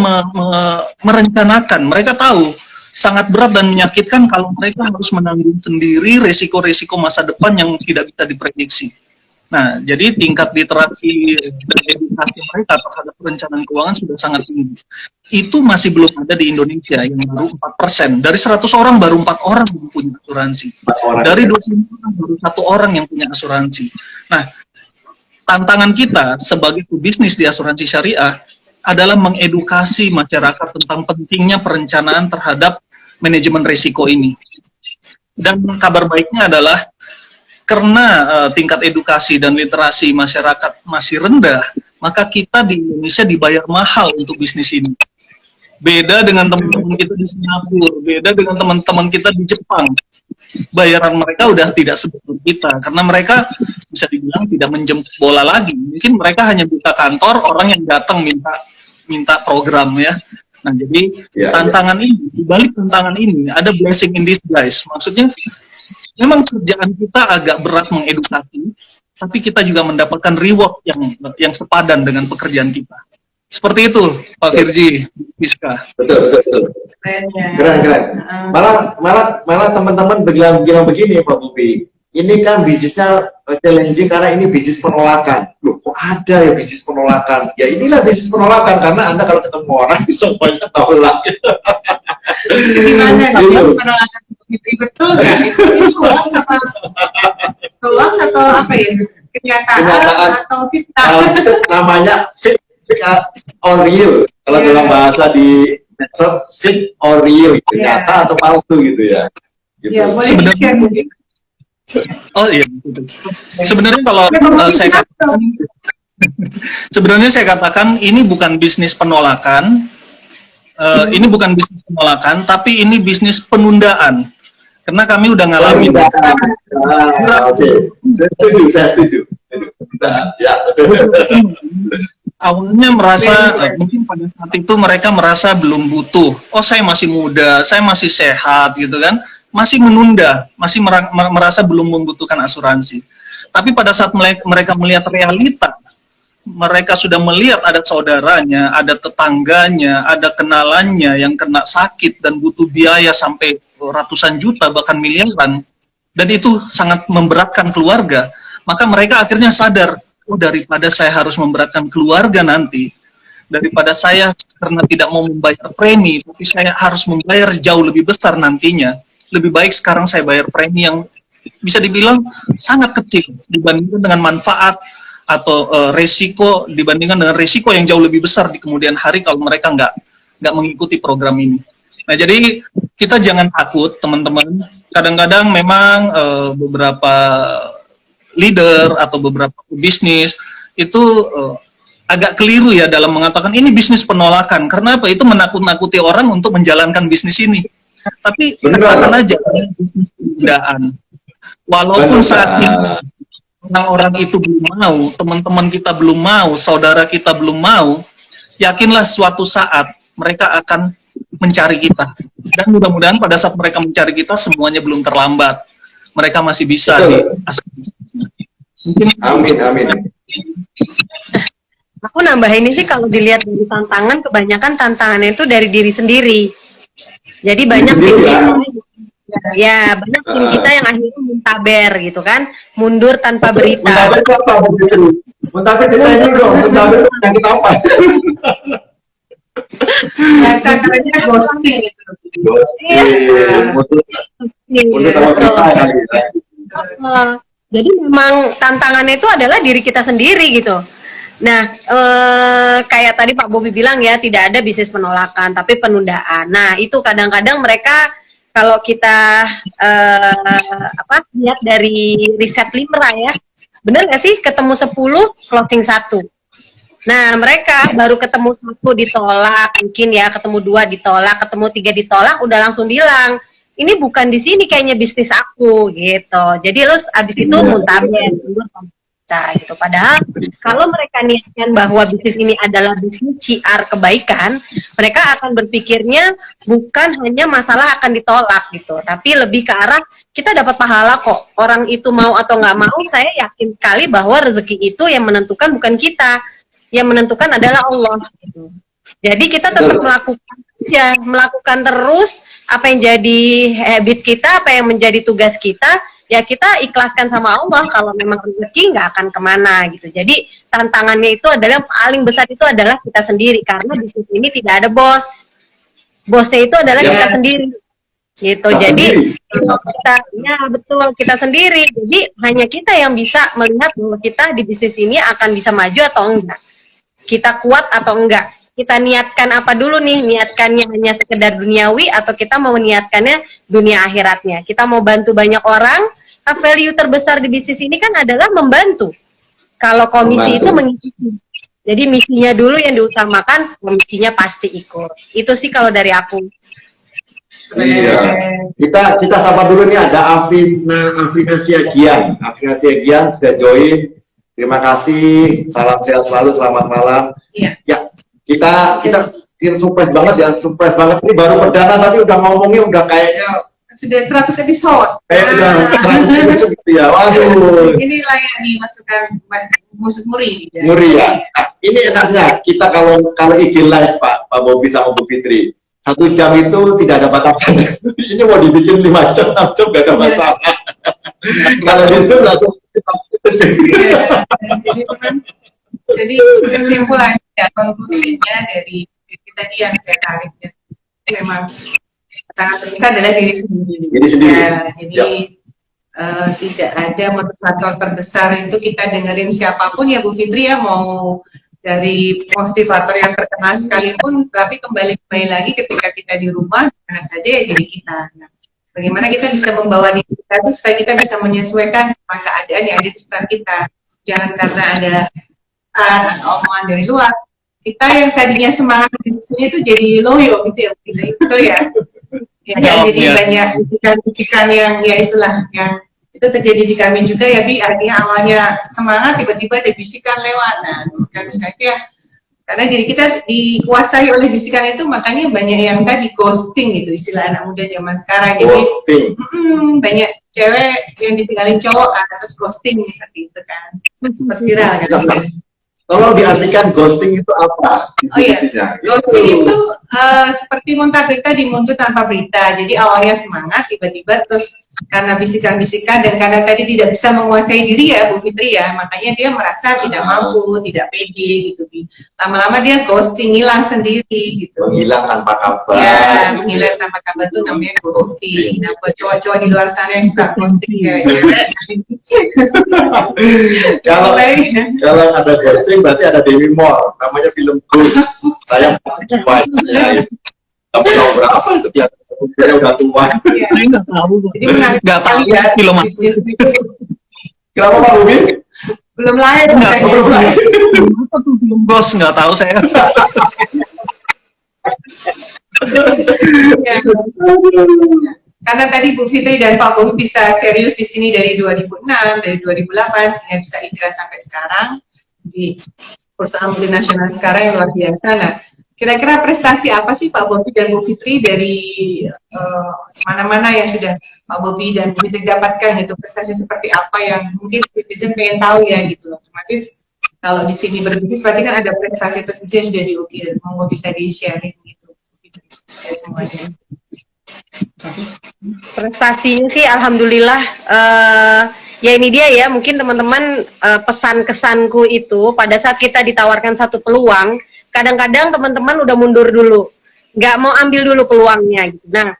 [SPEAKER 3] merencanakan. Mereka tahu sangat berat dan menyakitkan kalau mereka harus menanggung sendiri resiko-resiko masa depan yang tidak bisa diprediksi. Nah, jadi tingkat literasi dan edukasi mereka terhadap perencanaan keuangan sudah sangat tinggi. Itu masih belum ada di Indonesia, yang baru 4%. Dari 100 orang, baru 4 orang yang punya asuransi. Dari 20 orang, baru 1 orang yang punya asuransi. Nah, tantangan kita sebagai pebisnis di asuransi syariah adalah mengedukasi masyarakat tentang pentingnya perencanaan terhadap manajemen risiko ini. Dan kabar baiknya adalah karena tingkat edukasi dan literasi masyarakat masih rendah, maka kita di Indonesia dibayar mahal untuk bisnis ini. Beda dengan teman-teman kita di Singapura, beda dengan teman-teman kita di Jepang. Bayaran mereka udah tidak sebesar kita, karena mereka bisa dibilang tidak menjemput bola lagi. Mungkin mereka hanya buka kantor, orang yang datang minta program ya. Nah, jadi tantangan ini, dibalik tantangan ini ada blessing in disguise. Maksudnya memang kerjaan kita agak berat mengedukasi, tapi kita juga mendapatkan reward yang sepadan dengan pekerjaan kita. Seperti itu, Pak Firji, Miska.
[SPEAKER 1] Betul. Keren. Malah teman-teman bilang begini, Pak Bobi. ini kan bisnisnya challenging karena ini bisnis penolakan. Loh, kok ada ya bisnis penolakan? Ya inilah bisnis penolakan, karena Anda kalau ketemu orang semuanya tolak.
[SPEAKER 2] Gimana nih
[SPEAKER 1] Gitu.
[SPEAKER 2] bisnis penolakan itu betul nggak? Itu hoax atau apa ya? Kenyataan atau fitnah?
[SPEAKER 1] Itu namanya fake or real. Kalau
[SPEAKER 2] Iya.
[SPEAKER 1] dalam bahasa di medsos, fake or real, gitu.
[SPEAKER 2] Iya.
[SPEAKER 1] Nyata atau palsu gitu ya. Gitu.
[SPEAKER 2] Ya, boleh
[SPEAKER 3] Sebenarnya-
[SPEAKER 2] di-share mungkin.
[SPEAKER 3] Oh iya, betul. Sebenarnya kalau saya katakan ini bukan bisnis penolakan, ini bukan bisnis penolakan, tapi ini bisnis penundaan. Karena kami udah ngalamin.
[SPEAKER 1] Oke. Saya setuju. Nah, ya.
[SPEAKER 3] Awalnya merasa mungkin pada saat itu mereka merasa belum butuh. Oh, saya masih muda, saya masih sehat gitu kan. Masih menunda, masih merasa belum membutuhkan asuransi. Tapi pada saat mereka melihat realita, mereka sudah melihat ada saudaranya, ada tetangganya, ada kenalannya yang kena sakit dan butuh biaya sampai ratusan juta bahkan miliaran, dan itu sangat memberatkan keluarga. Maka mereka akhirnya sadar, oh, daripada saya harus memberatkan keluarga nanti, daripada saya karena tidak mau membayar premi, tapi saya harus membayar jauh lebih besar nantinya, lebih baik sekarang saya bayar premi yang bisa dibilang sangat kecil dibandingkan dengan manfaat atau resiko, dibandingkan dengan resiko yang jauh lebih besar di kemudian hari kalau mereka nggak mengikuti program ini. Nah, jadi kita jangan takut, teman-teman. Kadang-kadang memang beberapa leader atau beberapa bisnis itu agak keliru ya dalam mengatakan ini bisnis penolakan. Karena apa? Itu menakut-nakuti orang untuk menjalankan bisnis ini. Tapi katakan aja ini bisnis penundaan. Walaupun saat ini orang-orang itu belum mau, teman-teman kita belum mau, saudara kita belum mau, yakinlah suatu saat mereka akan mencari kita. Dan mudah-mudahan pada saat mereka mencari kita, semuanya belum terlambat. Mereka masih bisa.
[SPEAKER 1] Amin, amin.
[SPEAKER 4] Aku nambahin ini sih, kalau dilihat dari tantangan, kebanyakan tantangannya itu dari diri sendiri. Jadi banyak tim kita, ya banyak tim kita yang akhirnya muntaber gitu kan, mundur tanpa berita.
[SPEAKER 1] Muntaber itu apa? Muntaber ditanya dong, muntaber itu penyakit apa?
[SPEAKER 2] Biasa namanya ghosting itu.
[SPEAKER 1] Ghosting, mundur tanpa berita kali ya.
[SPEAKER 4] Jadi memang tantangannya itu adalah diri kita sendiri gitu. Nah, kayak tadi Pak Bobi bilang ya, tidak ada bisnis penolakan, tapi penundaan. Nah, itu kadang-kadang mereka, kalau kita lihat dari riset Limra ya, bener nggak sih ketemu 10, closing 1. Nah, mereka baru ketemu 1 ditolak, mungkin ya, ketemu 2 ditolak, ketemu 3 ditolak, udah langsung bilang, ini bukan di sini kayaknya bisnis aku gitu. Jadi lu abis itu muntaber gitu. Padahal kalau mereka niatkan bahwa bisnis ini adalah bisnis syiar kebaikan, mereka akan berpikirnya bukan hanya masalah akan ditolak gitu, tapi lebih ke arah kita dapat pahala kok. Orang itu mau atau nggak mau, saya yakin sekali bahwa rezeki itu yang menentukan bukan kita, yang menentukan adalah Allah gitu. Jadi kita tetap melakukan terus apa yang jadi habit kita, apa yang menjadi tugas kita, ya kita ikhlaskan sama Allah. Kalau memang rezeki nggak akan kemana gitu. Jadi tantangannya itu adalah, yang paling besar itu adalah kita sendiri, karena di sini ini tidak ada bos. Bosnya itu adalah kita sendiri gitu. Jadi kita, ya betul, kita sendiri. Jadi hanya kita yang bisa melihat bahwa kita di bisnis ini akan bisa maju atau enggak, kita kuat atau enggak. Kita niatkan apa dulu nih, niatkannya hanya sekedar duniawi atau kita mau niatkannya dunia akhiratnya. Kita mau bantu banyak orang, value terbesar di bisnis ini kan adalah membantu. Kalau komisi itu mengikuti. Jadi misinya dulu yang diutamakan, komisinya pasti ikut. Itu sih kalau dari aku.
[SPEAKER 1] Iya. Kita sapa dulu nih, ada Afrina Siagian. Afrina Siagian sudah join. Terima kasih. Salam sehat selalu, selamat malam.
[SPEAKER 2] Iya.
[SPEAKER 1] Ya, kita surprise banget ya, surprise banget. Ini baru perdana tapi udah ngomongnya udah kayaknya
[SPEAKER 2] Sudah 100 episode.
[SPEAKER 1] udah 100 episode gitu ya. Waduh.
[SPEAKER 2] Ini layak dimasukkan musik muri.
[SPEAKER 1] Muri ya. Nah, ini enaknya kita kalau IG live Pak Bobi sama Bu Fitri, 1 jam itu tidak ada batasan. Ini mau dibikin 5 jam, 6 jam gak ada masalah. Kalau itu langsung
[SPEAKER 2] Iya, jadi kesimpulannya, konklusinya dari kita yang saya tarik ya, memang sangat terbesar adalah diri sendiri.
[SPEAKER 1] Diri sendiri.
[SPEAKER 2] Ya, jadi tidak ada motivator terbesar itu kita dengerin siapapun ya Bu Fitri ya, mau dari motivator yang terkenal sekalipun, tapi kembali lagi ketika kita di rumah, mana saja ya diri kita. Nah, bagaimana kita bisa membawa diri kita itu supaya kita bisa menyesuaikan sama keadaan yang ada di sekitar kita. Jangan karena ada omongan dari luar, kita yang tadinya semangat di sini itu jadi loyo gitu ya, gitu ya. Jadi banyak bisikan-bisikan yang ya itulah yang itu terjadi di kami juga ya Bi, artinya awalnya semangat tiba-tiba ada bisikan lewat. Nah, bisikan-bisikan itu ya karena diri kita dikuasai oleh bisikan itu, makanya banyak yang tadi ghosting gitu istilah anak muda zaman sekarang. Jadi banyak cewek yang ditinggalin cowok terus ghosting seperti itu kan, seperti viral kan.
[SPEAKER 1] Tolong diartikan ghosting itu apa?
[SPEAKER 2] Oh iya, ghosting itu seperti muntah berita dimuntah tanpa berita. Jadi awalnya semangat, tiba-tiba terus karena bisikan-bisikan dan karena tadi tidak bisa menguasai diri ya Bu Fitri ya, makanya dia merasa tidak mampu, tidak pede gitu. Lama-lama dia ghosting, hilang sendiri gitu.
[SPEAKER 1] Menghilang tanpa kabar.
[SPEAKER 2] Ya, menghilang tanpa kabar itu namanya ghosting. Nah, buat cowok-cowok di luar sana yang suka ghosting cewek-cewek.
[SPEAKER 1] Kalau ada ghosting berarti ada Demi Moore, namanya film Ghost. Saya Spice-nya. Tapi tahu berapa itu dia? Dia udah tua.
[SPEAKER 2] Iya.
[SPEAKER 3] Nggak tahu.
[SPEAKER 2] Jadi menarik
[SPEAKER 3] Nggak tahu
[SPEAKER 2] sekali ya
[SPEAKER 3] film apa.
[SPEAKER 2] bisnis itu.
[SPEAKER 1] Kenapa Pak Bobi?
[SPEAKER 2] Belum lahir.
[SPEAKER 3] Nggak,
[SPEAKER 2] katanya.
[SPEAKER 1] belum lahir.
[SPEAKER 3] Apa tuh film Ghost? Nggak tahu saya.
[SPEAKER 2] Ya. Karena tadi Bu Fitri dan Pak Bobi bisa serius di sini dari 2006, dari 2008 sehingga bisa hijrah sampai sekarang di perusahaan multinasional sekarang yang luar biasa. Nah, kira-kira prestasi apa sih Pak Bobi dan Bu Fitri dari mana-mana yang sudah Pak Bobi dan Bu Fitri dapatkan gitu, prestasi seperti apa yang mungkin netizen pengen tahu ya gitu. Otomatis kalau di sini berbisnis berarti kan ada prestasi tersendiri yang sudah diukir, mau bisa di-sharing gitu. Ya, semuanya.
[SPEAKER 4] Prestasinya sih alhamdulillah ya ini dia ya, mungkin teman-teman pesan kesanku itu pada saat kita ditawarkan satu peluang, kadang-kadang teman-teman udah mundur dulu, nggak mau ambil dulu peluangnya gitu. Nah,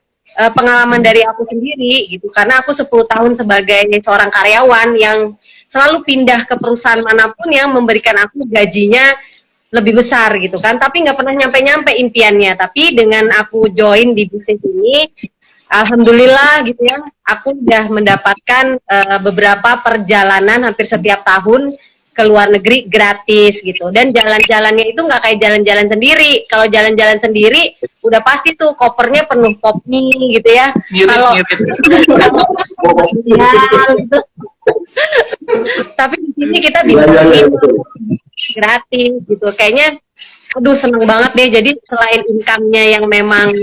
[SPEAKER 4] pengalaman dari aku sendiri gitu, karena aku 10 tahun sebagai seorang karyawan yang selalu pindah ke perusahaan manapun yang memberikan aku gajinya lebih besar gitu kan, tapi nggak pernah nyampe-nyampe impiannya. Tapi dengan aku join di bisnis ini, alhamdulillah gitu ya, aku udah mendapatkan beberapa perjalanan hampir setiap tahun ke luar negeri gratis gitu. Dan jalan-jalannya itu nggak kayak jalan-jalan sendiri. Kalau jalan-jalan sendiri udah pasti tuh kopernya penuh kopi gitu ya. Kalau ya, gitu. Tapi di sini kita bisa gratis gitu. Kayaknya aduh seneng banget deh. Jadi selain income-nya yang memang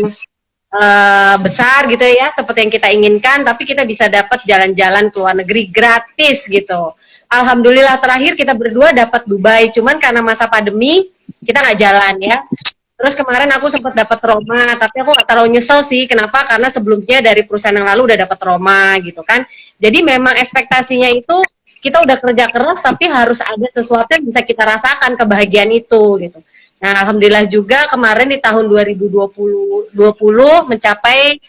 [SPEAKER 4] besar gitu ya, seperti yang kita inginkan, tapi kita bisa dapat jalan-jalan ke luar negeri gratis gitu. Alhamdulillah terakhir kita berdua dapat Dubai, cuman karena masa pandemi kita nggak jalan ya. Terus kemarin aku sempat dapat Roma, tapi aku nggak terlalu nyesel sih. Kenapa? Karena sebelumnya dari perusahaan yang lalu udah dapat Roma gitu kan. Jadi memang ekspektasinya itu kita udah kerja keras, tapi harus ada sesuatu yang bisa kita rasakan kebahagiaan itu gitu. Nah, alhamdulillah juga kemarin di tahun 2020 mencapai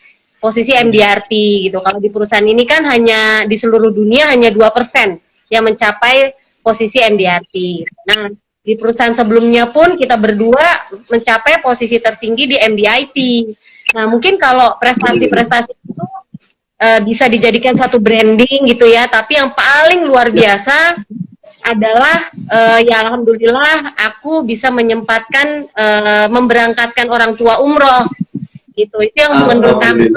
[SPEAKER 4] posisi MDRT gitu. Kalau di perusahaan ini kan hanya di seluruh dunia hanya 2% yang mencapai posisi MDRT. Nah, di perusahaan sebelumnya pun kita berdua mencapai posisi tertinggi di MDIT. Nah, mungkin kalau prestasi-prestasi itu bisa dijadikan satu branding gitu ya, tapi yang paling luar biasa adalah ya alhamdulillah aku bisa menyempatkan memberangkatkan orang tua umroh gitu. Itu yang menurut aku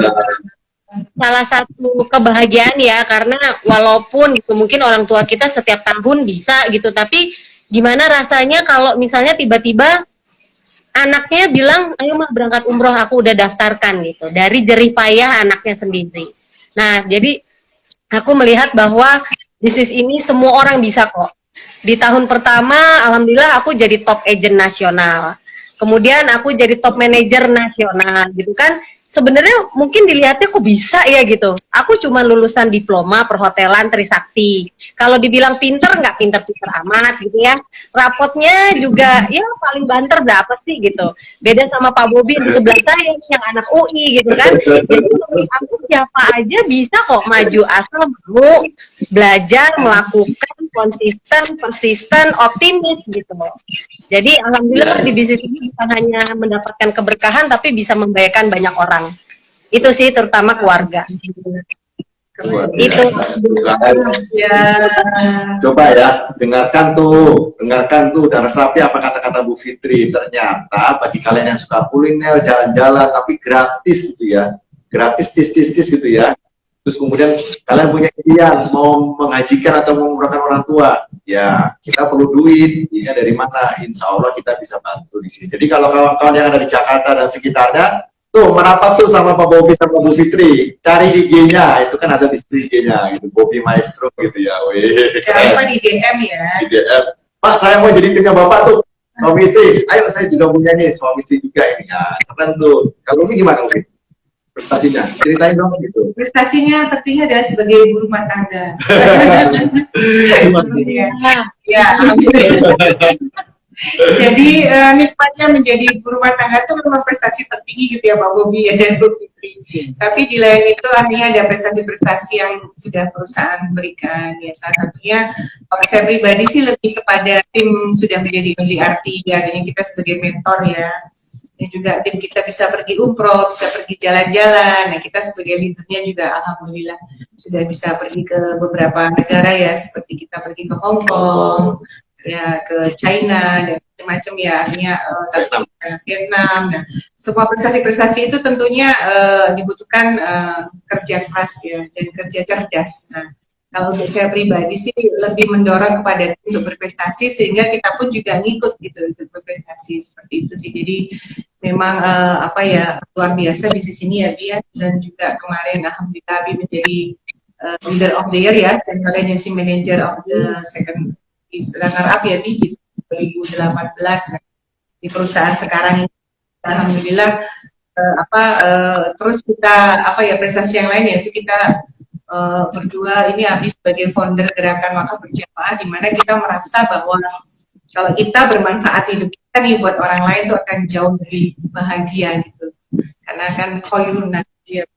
[SPEAKER 4] salah satu kebahagiaan ya, karena walaupun gitu mungkin orang tua kita setiap tahun bisa gitu, tapi gimana rasanya kalau misalnya tiba-tiba anaknya bilang ayo mah berangkat umroh, aku udah daftarkan gitu, dari jerih payah anaknya sendiri. Nah, jadi aku melihat bahwa bisnis ini semua orang bisa kok. Di tahun pertama, alhamdulillah aku jadi top agent nasional. Kemudian aku jadi top manager nasional, gitu kan. sebenarnya mungkin dilihatnya kok bisa ya gitu. Aku cuma lulusan diploma perhotelan Trisakti. Kalau dibilang pinter, nggak pinter-pinter amat gitu ya. Rapotnya juga ya paling banter berapa sih gitu. Beda sama Pak Bobi di sebelah saya yang anak UI gitu kan. Jadi menurut aku siapa aja bisa kok maju asal mau belajar, melakukan, konsisten, persisten, optimis gitu. Jadi alhamdulillah di bisnis ini bukan hanya mendapatkan keberkahan tapi bisa membahayakan banyak orang. Itu sih terutama keluarga. Itu
[SPEAKER 2] Ya.
[SPEAKER 1] Coba ya, dengarkan tuh dan resapi apa kata-kata Bu Fitri. Ternyata bagi kalian yang suka kuliner, jalan-jalan tapi gratis gitu ya, gratis tis gitu ya. Terus kemudian kalian punya pilihan mau menghajikan atau mengumrahkan orang tua, ya kita perlu duit. Ya dari mana? Insya Allah kita bisa bantu di sini. Jadi kalau kawan-kawan yang ada di Jakarta dan sekitarnya, tuh merapat tuh sama Pak Bobi sama Bu Fitri, cari IG-nya, itu kan ada di IG-nya, gitu, Bobi Maestro gitu ya.
[SPEAKER 2] Jangan lupa di DM ya.
[SPEAKER 1] Di DM, Pak saya mau jadi timnya Bapak tuh, suami istri. Ayo saya juga punya nih suami istri juga ini ya. Keren tuh. Kalau ini gimana Bobi? Prestasinya, ceritain dong gitu.
[SPEAKER 2] Prestasinya tertinggi adalah sebagai ibu rumah tangga. Ya, alhamdulillah. Jadi nikmatnya menjadi ibu rumah tangga itu memang prestasi tertinggi gitu ya Pak Bobi ya dan Bu Fitri. Tapi di lain itu artinya ada prestasi-prestasi yang sudah perusahaan berikan ya. Salah satunya kalau saya pribadi sih lebih kepada tim sudah menjadi MDRT ya, dan kita sebagai mentor ya. Dan juga tim kita bisa pergi umroh, bisa pergi jalan-jalan. Nah, kita sebagai leadernya juga alhamdulillah sudah bisa pergi ke beberapa negara ya, seperti kita pergi ke Hong Kong, ya ke China dan macam-macam ya, artinya Vietnam. Nah, semua prestasi-prestasi itu tentunya dibutuhkan kerja keras ya dan kerja cerdas. Nah, kalau untuk saya pribadi sih lebih mendorong kepada untuk berprestasi sehingga kita pun juga ngikut gitu untuk berprestasi seperti itu sih. Jadi memang apa ya luar biasa bisnis ini ya Bi ya. Dan juga kemarin alhamdulillah Bi menjadi leader of the year ya, Central Agency Manager of the second runner up ya Bi gitu, 2018. Nah, di perusahaan sekarang ini alhamdulillah terus kita apa ya prestasi yang lain yaitu kita berdua ini habis sebagai founder gerakan wakaf berjamaah, di mana kita merasa bahwa kalau kita bermanfaat hidup kita nih buat orang lain itu akan jauh lebih bahagia gitu, karena kan khairun nas ya,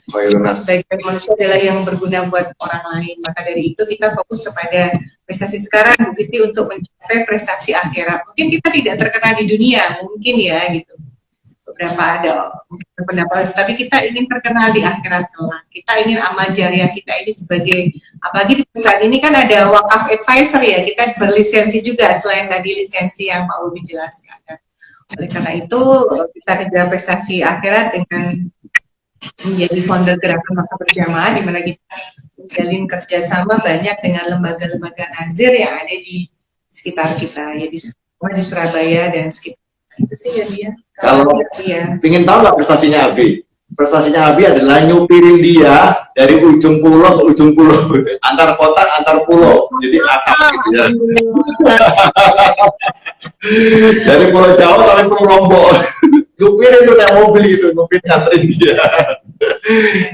[SPEAKER 2] sebagai manusia adalah yang berguna buat orang lain. Maka dari itu kita fokus kepada prestasi sekarang Bu Fitri untuk mencapai prestasi akhirat. Mungkin kita tidak terkenal di dunia mungkin ya gitu, beberapa ada pendapat, tapi kita ingin terkenal di akhirat kelak. Kita ingin amal jariah kita ini sebagai, apalagi di perusahaan ini kan ada wakaf advisor ya, kita berlisensi juga selain tadi lisensi yang Pak Bobi jelaskan. Oleh karena itu kita kejar prestasi akhirat dengan menjadi founder gerakan wakaf berjamaah, di mana kita menjalin kerjasama banyak dengan lembaga-lembaga nazir yang ada di sekitar kita ya, di Surabaya dan sekitar. Itu sih ya dia.
[SPEAKER 1] Kalau ingin tahu nggak prestasinya Abi? Prestasinya Abi adalah nyupirin dia dari ujung pulau ke ujung pulau, antar kota, antar pulau. Jadi akap gitu ya. Dari Pulau Jawa sampai Pulau Lombok. Nyupirin tuh kayak mobil gitu, nyupirin nganterin dia.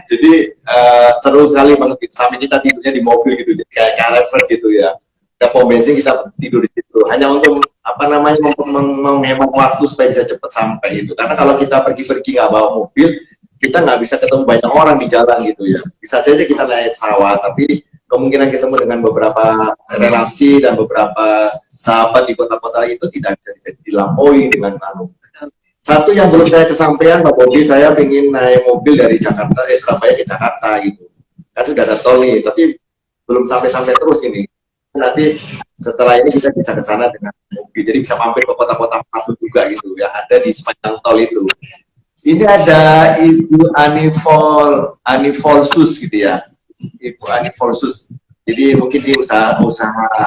[SPEAKER 1] Jadi seru sekali banget sampai kita tidurnya di mobil gitu, jadi kayak caravan gitu ya. Kita pom bensin kita tidur di situ hanya untuk apa namanya menghemat waktu supaya bisa cepat sampai gitu. Karena kalau kita pergi-pergi nggak bawa mobil, kita nggak bisa ketemu banyak orang di jalan gitu ya. Bisa saja kita naik pesawat, tapi kemungkinan ketemu dengan beberapa relasi dan beberapa sahabat di kota-kota itu tidak bisa dilampaui dengan satu yang belum saya kesampaian Pak Bobi, saya ingin naik mobil dari Jakarta Surabaya ke Jakarta gitu. Kan sudah ada tol nih, tapi belum sampai terus ini. Nanti setelah ini kita bisa ke sana dengan mobil, jadi bisa mampir ke kota-kota Patu juga gitu ya, ada di sepanjang tol itu. Ini ada Ibu Anifolsus gitu ya, Ibu Anifolsus. Jadi mungkin dia usaha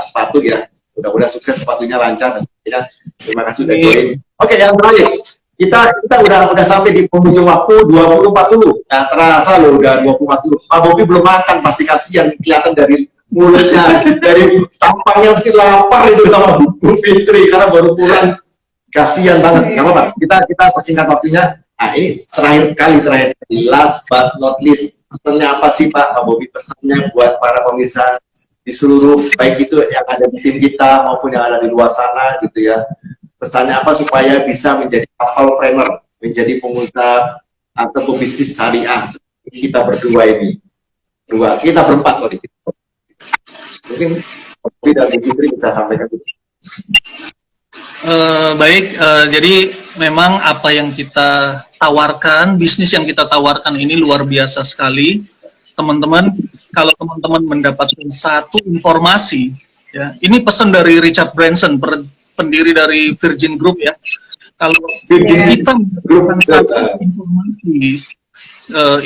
[SPEAKER 1] sepatu ya, mudah-mudahan sukses sepatunya lancar dan sebagainya. Terima kasih sudah join. Oke, yang terakhir kita udah sampai di penghujung waktu 20.40. Nah terasa loh udah 20.40. Pak Bobi belum makan, pasti kasihan kelihatan dari mulutnya, dari tampangnya mesti lapar itu sama Bu Fitri karena baru pulang. Kasihan banget. Nggak apa-apa, kita persingkat waktunya. Nah, ini terakhir kali, last but not least, pesannya apa sih Pak Bobby, pesannya buat para pemirsa di seluruh, baik itu yang ada di tim kita maupun yang ada di luar sana gitu ya, pesannya apa supaya bisa menjadi couple-planner, menjadi pengusaha atau pebisnis syariah seperti kita berdua ini, kita berempat, sorry. Mungkin Bobby dan Bu Fitri bisa sampaikan itu.
[SPEAKER 3] Baik, jadi memang apa yang kita tawarkan, bisnis yang kita tawarkan ini luar biasa sekali, teman-teman. Kalau teman-teman mendapatkan satu informasi, ya, ini pesan dari Richard Branson, pendiri dari Virgin Group ya. Kalau kita mendapatkan satu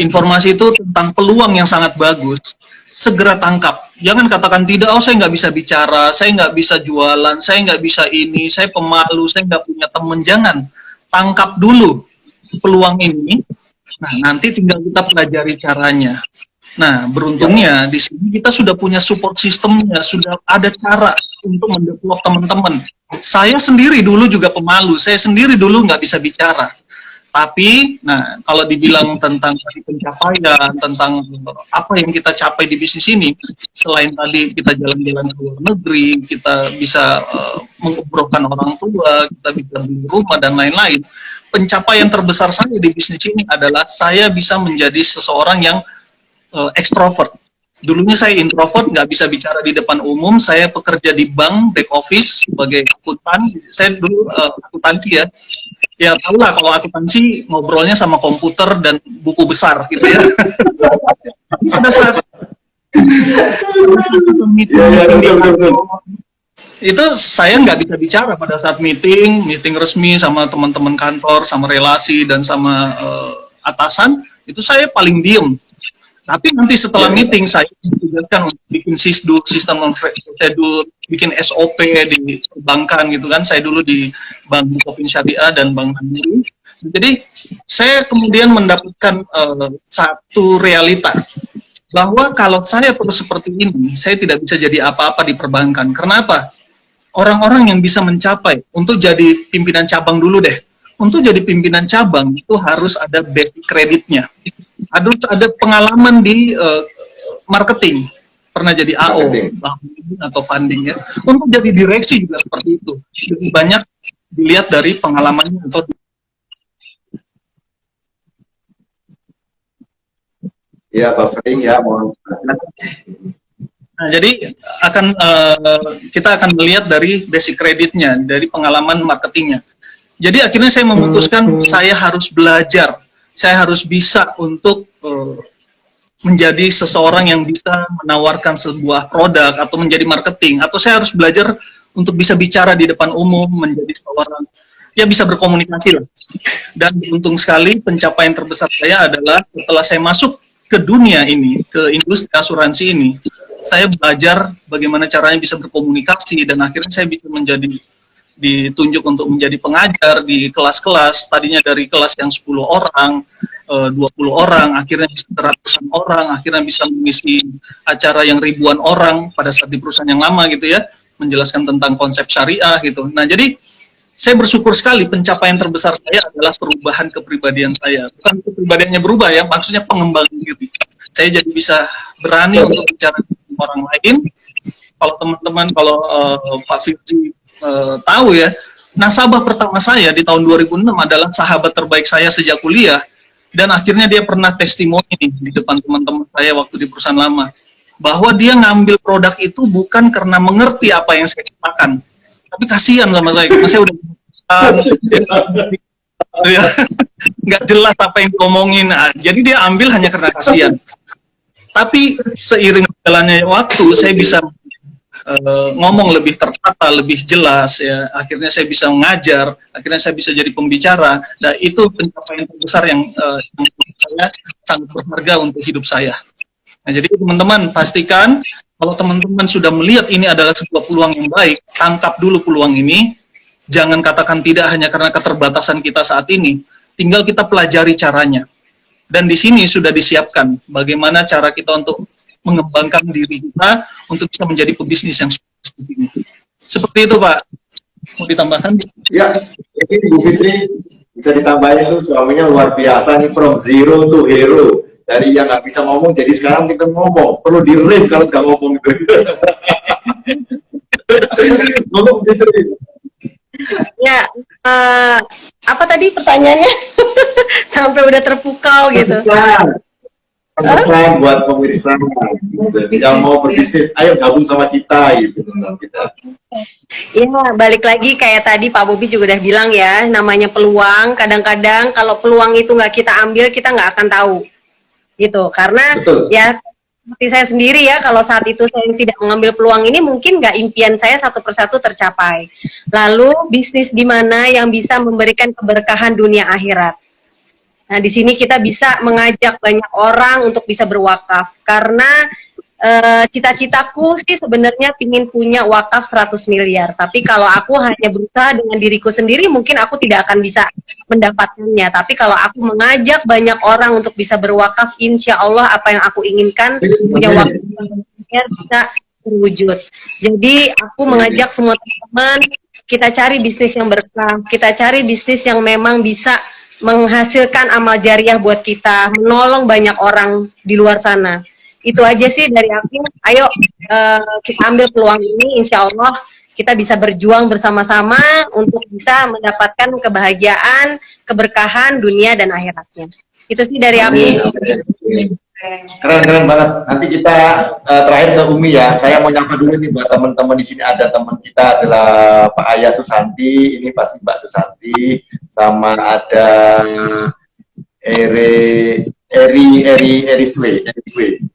[SPEAKER 3] informasi itu tentang peluang yang sangat bagus, segera tangkap. Jangan katakan tidak, oh saya nggak bisa bicara, saya nggak bisa jualan, saya nggak bisa ini, saya pemalu, saya nggak punya teman. Jangan, tangkap dulu peluang ini. Nah, nanti tinggal kita pelajari caranya. Nah, beruntungnya di sini kita sudah punya support sistemnya, sudah ada cara untuk mendevelop teman-teman. Saya sendiri dulu juga pemalu, saya sendiri dulu nggak bisa bicara. Tapi, nah, kalau dibilang tentang pencapaian, tentang apa yang kita capai di bisnis ini, selain tadi kita jalan-jalan ke luar negeri, kita bisa mengumrohkan orang tua, kita bisa beli rumah, dan lain-lain, pencapaian terbesar saya di bisnis ini adalah saya bisa menjadi seseorang yang ekstrovert. Dulunya saya introvert, nggak bisa bicara di depan umum. Saya bekerja di bank, back office, sebagai akuntan. Saya dulu akuntansi ya. Ya tahu lah kalau akuntansi ngobrolnya sama komputer dan buku besar gitu ya. Pada saat itu saya nggak bisa bicara pada saat meeting resmi sama teman-teman kantor, sama relasi dan sama atasan. Itu saya paling diem. Tapi nanti setelah meeting saya ditugaskan untuk bikin SISDU, sistem prosedur, bikin SOP di perbankan gitu kan. Saya dulu di Bank Bukopin Syariah dan Bank Mandiri. Jadi saya kemudian mendapatkan satu realita bahwa kalau saya terus seperti ini, saya tidak bisa jadi apa-apa di perbankan. Kenapa? Orang-orang yang bisa mencapai untuk jadi pimpinan cabang dulu deh. Untuk jadi pimpinan cabang itu harus ada basic kreditnya. Ada pengalaman di marketing, pernah jadi AO atau funding ya. Untuk jadi direksi juga seperti itu. Lebih banyak dilihat dari pengalamannya atau
[SPEAKER 1] ya buffering ya, mohon.
[SPEAKER 3] Nah, jadi kita akan melihat dari basic kreditnya, dari pengalaman marketingnya. Jadi akhirnya saya memutuskan saya harus belajar. Saya harus bisa untuk menjadi seseorang yang bisa menawarkan sebuah produk atau menjadi marketing, atau saya harus belajar untuk bisa bicara di depan umum, menjadi seorang ya bisa berkomunikasi lah. Dan beruntung sekali pencapaian terbesar saya adalah setelah saya masuk ke dunia ini, ke industri asuransi ini, saya belajar bagaimana caranya bisa berkomunikasi dan akhirnya saya bisa ditunjuk untuk menjadi pengajar di kelas-kelas, tadinya dari kelas yang 10 orang, 20 orang, akhirnya bisa ratusan orang, akhirnya bisa mengisi acara yang ribuan orang pada saat di perusahaan yang lama gitu ya, menjelaskan tentang konsep syariah gitu. Nah, jadi saya bersyukur sekali pencapaian terbesar saya adalah perubahan kepribadian saya. Bukan kepribadiannya berubah ya, maksudnya pengembangan diri. Saya jadi bisa berani untuk bicara dengan orang lain. Kalau teman-teman, kalau Pak Firji tahu ya, nasabah pertama saya di tahun 2006 adalah sahabat terbaik saya sejak kuliah, dan akhirnya dia pernah testimoni nih di depan teman-teman saya waktu di perusahaan lama, bahwa dia ngambil produk itu bukan karena mengerti apa yang saya katakan, tapi kasihan sama saya, karena saya udah nggak jelas apa yang diomongin. Nah, jadi dia ambil hanya karena kasihan. Tapi seiring jalannya waktu, saya bisa ngomong lebih tertata, lebih jelas ya. Akhirnya saya bisa mengajar, akhirnya saya bisa jadi pembicara. Dan itu pencapaian terbesar yang saya sangat berharga untuk hidup saya. Nah, jadi teman-teman pastikan kalau teman-teman sudah melihat ini adalah sebuah peluang yang baik, tangkap dulu peluang ini. Jangan katakan tidak hanya karena keterbatasan kita saat ini. Tinggal kita pelajari caranya. Dan di sini sudah disiapkan bagaimana cara kita untuk mengembangkan diri kita untuk bisa menjadi pebisnis yang seperti ini. Seperti itu, Pak. Mau ditambahkan?
[SPEAKER 1] Ya, ini Bu Fitri bisa ditambahin tuh suaminya luar biasa nih, from zero to hero. Dari yang nggak bisa ngomong, jadi sekarang kita ngomong. Perlu di-rem kalau nggak ngomong itu. Ngomong gitu.
[SPEAKER 4] Ya, apa tadi pertanyaannya? Sampai udah terpukau gitu.
[SPEAKER 1] Pesan buat pemirsa yang mau berbisnis, ayo gabung sama kita gitu.
[SPEAKER 4] Ya, balik lagi kayak tadi Pak Bobi juga udah bilang ya, namanya peluang. Kadang-kadang kalau peluang itu nggak kita ambil, kita nggak akan tahu. Gitu, karena
[SPEAKER 1] Betul.
[SPEAKER 4] ya seperti saya sendiri ya, kalau saat itu saya tidak mengambil peluang ini, mungkin nggak impian saya satu persatu tercapai. Lalu bisnis di mana yang bisa memberikan keberkahan dunia akhirat. Nah, di sini kita bisa mengajak banyak orang untuk bisa berwakaf, karena cita-citaku sih sebenarnya pingin punya wakaf 100 miliar. Tapi kalau aku hanya berusaha dengan diriku sendiri, mungkin aku tidak akan bisa mendapatkannya. Tapi kalau aku mengajak banyak orang untuk bisa berwakaf, insya Allah apa yang aku inginkan, punya wakaf miliar bisa terwujud. Jadi aku mengajak semua teman-teman, kita cari bisnis yang berkah, kita cari bisnis yang memang bisa menghasilkan amal jariah buat kita, menolong banyak orang di luar sana. Itu aja sih dari aku. Ayo kita ambil peluang ini, insya Allah kita bisa berjuang bersama-sama untuk bisa mendapatkan kebahagiaan, keberkahan dunia dan akhiratnya. Itu sih dari aku.
[SPEAKER 1] Keren banget. Nanti kita terakhir ke Umi ya. Saya mau nyapa dulu nih buat teman-teman di sini. Ada teman kita adalah Pak Ayah Susanti, ini pasti Mbak Susanti, sama ada Eri Swe.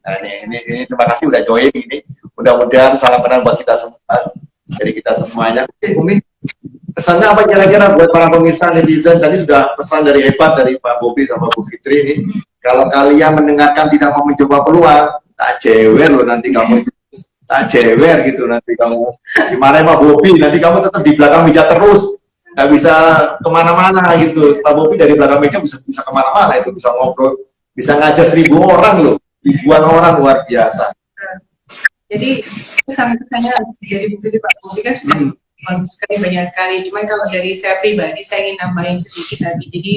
[SPEAKER 1] Nah, ini terima kasih udah join ini. Mudah-mudahan salam kenal buat kita semua. Dari kita semuanya. Oke, Umi. Pesannya apa kira-kira buat para pemirsa netizen? Tadi sudah pesan dari hebat dari Pak Bobi sama Bu Fitri ini. Kalau kalian mendengarkan tidak mau mencoba peluang, tak jewer loh nanti kamu. Tak jewer gitu nanti kamu. Gimana Pak Bobi? Nanti kamu tetap di belakang meja terus. Nggak bisa kemana-mana gitu. Pak Bobi dari belakang meja bisa kemana-mana itu, bisa ngobrol, bisa ngajak 1000 orang loh, ribuan orang, luar biasa.
[SPEAKER 2] Jadi kesan-kesannya dari Bu Fitri, Pak Bobi kan sudah bagus sekali, banyak sekali. Cuman kalau dari saya pribadi, saya ingin nambahin sedikit lagi. Jadi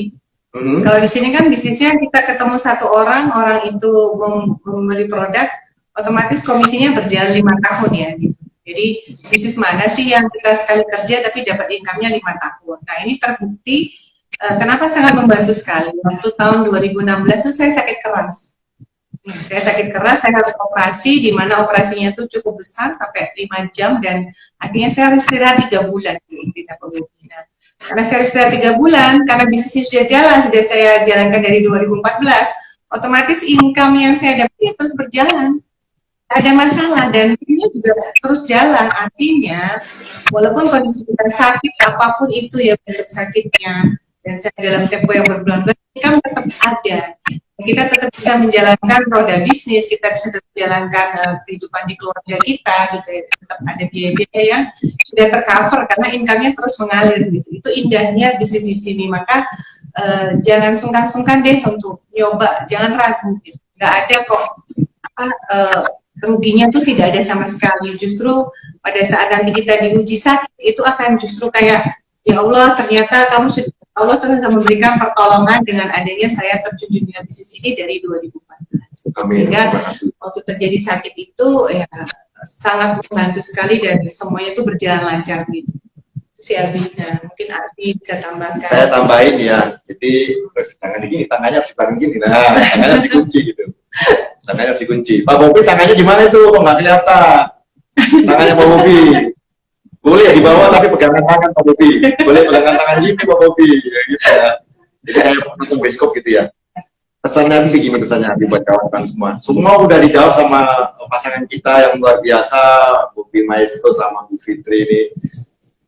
[SPEAKER 2] kalau di sini kan bisnisnya kita ketemu satu orang itu membeli produk, otomatis komisinya berjalan 5 tahun ya gitu. Jadi bisnis mana sih yang kita sekali kerja tapi dapat income-nya 5 tahun. Nah ini terbukti kenapa sangat membantu sekali. Waktu tahun 2016 itu saya sakit keras. Saya sakit keras, saya harus operasi, di mana operasinya itu cukup besar sampai 5 jam dan akhirnya saya harus istirahat 3 bulan di Tapabobi. Nah, karena saya harus istirahat 3 bulan, karena bisnisnya sudah jalan, sudah saya jalankan dari 2014, otomatis income yang saya dapat terus berjalan. Ada masalah dan ini juga terus jalan. Artinya walaupun kondisi kita sakit apapun itu ya bentuk sakitnya, dan saya dalam tempo yang berbulan-bulan, income tetap ada. Kita tetap bisa menjalankan roda bisnis, kita bisa tetap menjalankan kehidupan di keluarga kita, gitu ya. Tetap ada biaya-biaya yang sudah tercover karena income-nya terus mengalir gitu. Itu indahnya bisnis di sini. Maka jangan sungkan-sungkan deh untuk nyoba, jangan ragu. Gitu. Nggak ada kok ruginya tuh tidak ada sama sekali. Justru pada saat nanti kita diuji sakit itu akan justru kayak ya Allah ternyata Allah telah memberikan pertolongan dengan adanya saya terjun dunia bisnis ini dari 2014. Sehingga waktu terjadi sakit itu ya sangat membantu sekali dan semuanya itu berjalan lancar gitu. Si Abi, mungkin Abi bisa tambahkan. Saya
[SPEAKER 1] tambahin ya. Jadi tangannya harus dipakai gini. Nah, tangannya harus dikunci gitu. Tangannya harus dikunci. Pak Bobi tangannya gimana itu? Kok nggak kelihatan? Tangannya Pak Bobi. Boleh di bawah tapi pegangan tangan Pak Bobi. Boleh pegangan tangan gini Pak Bobi. Ya, gitu ya. Jadi kayak penonton bioskop gitu ya. Pesannya Abi gimana pesannya Abi buat kawan-kawan semua? Semua udah dijawab sama pasangan kita yang luar biasa, Bobi Maestro sama Bu Fitri ini.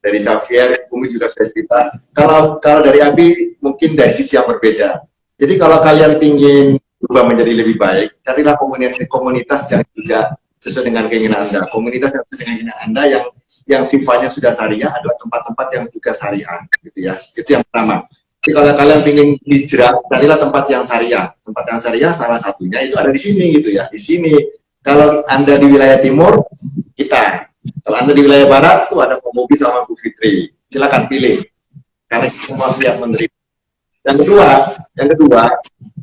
[SPEAKER 1] Dari Xavier, Umi juga sudah cerita. Kalau dari Abi mungkin dari sisi yang berbeda. Jadi kalau kalian ingin berubah menjadi lebih baik, carilah komunitas yang juga sesuai dengan keinginan Anda. Komunitas yang sesuai dengan keinginan Anda yang sifatnya sudah syariah adalah tempat-tempat yang juga syariah, gitu ya. Itu yang pertama. Jadi kalau kalian ingin hijrah, carilah tempat yang syariah. Tempat yang syariah salah satunya itu ada di sini, gitu ya. Di sini. Kalau Anda di wilayah timur, kita. Kalau Anda di wilayah barat, tuh ada Pak Bobi sama Bu Fitri. Silakan pilih. Karena kita semua siap menerima. Yang kedua,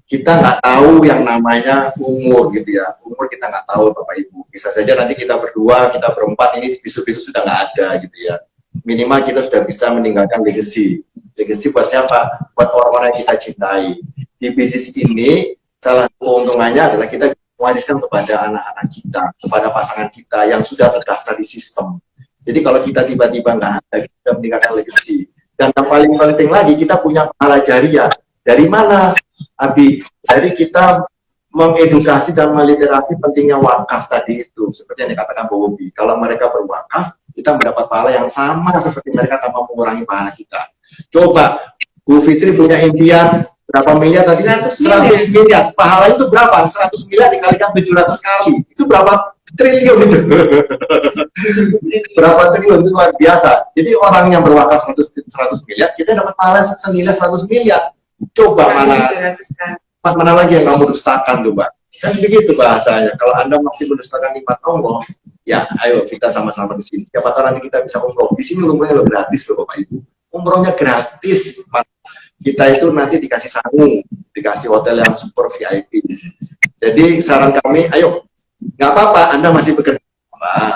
[SPEAKER 1] kita nggak tahu yang namanya umur gitu ya. Umur kita nggak tahu Bapak Ibu. Bisa saja nanti kita berdua, kita berempat ini bisu-bisu sudah nggak ada gitu ya. Minimal kita sudah bisa meninggalkan legacy. Legacy buat siapa? Buat orang-orang yang kita cintai. Di bisnis ini, salah satu keuntungannya adalah kita mewariskan kepada anak-anak kita, kepada pasangan kita yang sudah terdaftar di sistem. Jadi kalau kita tiba-tiba nggak ada, kita meninggalkan legacy. Dan yang paling penting lagi, kita punya pahala jariah. Dari mana, Abi? Dari kita mengedukasi dan meliterasi pentingnya wakaf tadi itu. Seperti yang dikatakan Bu Bobi. Kalau mereka berwakaf, kita mendapat pahala yang sama seperti mereka tanpa mengurangi pahala kita. Coba, Bu Fitri punya impian berapa miliar tadi? 100 miliar. Pahala itu berapa? 100 miliar dikalikan 700 kali. Itu berapa triliun itu? Berapa triliun itu luar biasa. Jadi orang yang berwakaf 100 miliar, kita dapat pahala senilai 100 miliar. Coba mana lagi yang kamu dustakan coba. Kan begitu bahasanya. Kalau Anda masih mendustakan nikmat Allah, ya ayo kita sama-sama di sini. Siapa tahu nanti kita bisa umroh. Di sini umrohnya lo gratis loh Bapak Ibu. Umrohnya gratis. Kita itu nanti dikasih sangu, dikasih hotel yang super VIP. Jadi saran kami, ayo, nggak apa-apa, Anda masih bekerja,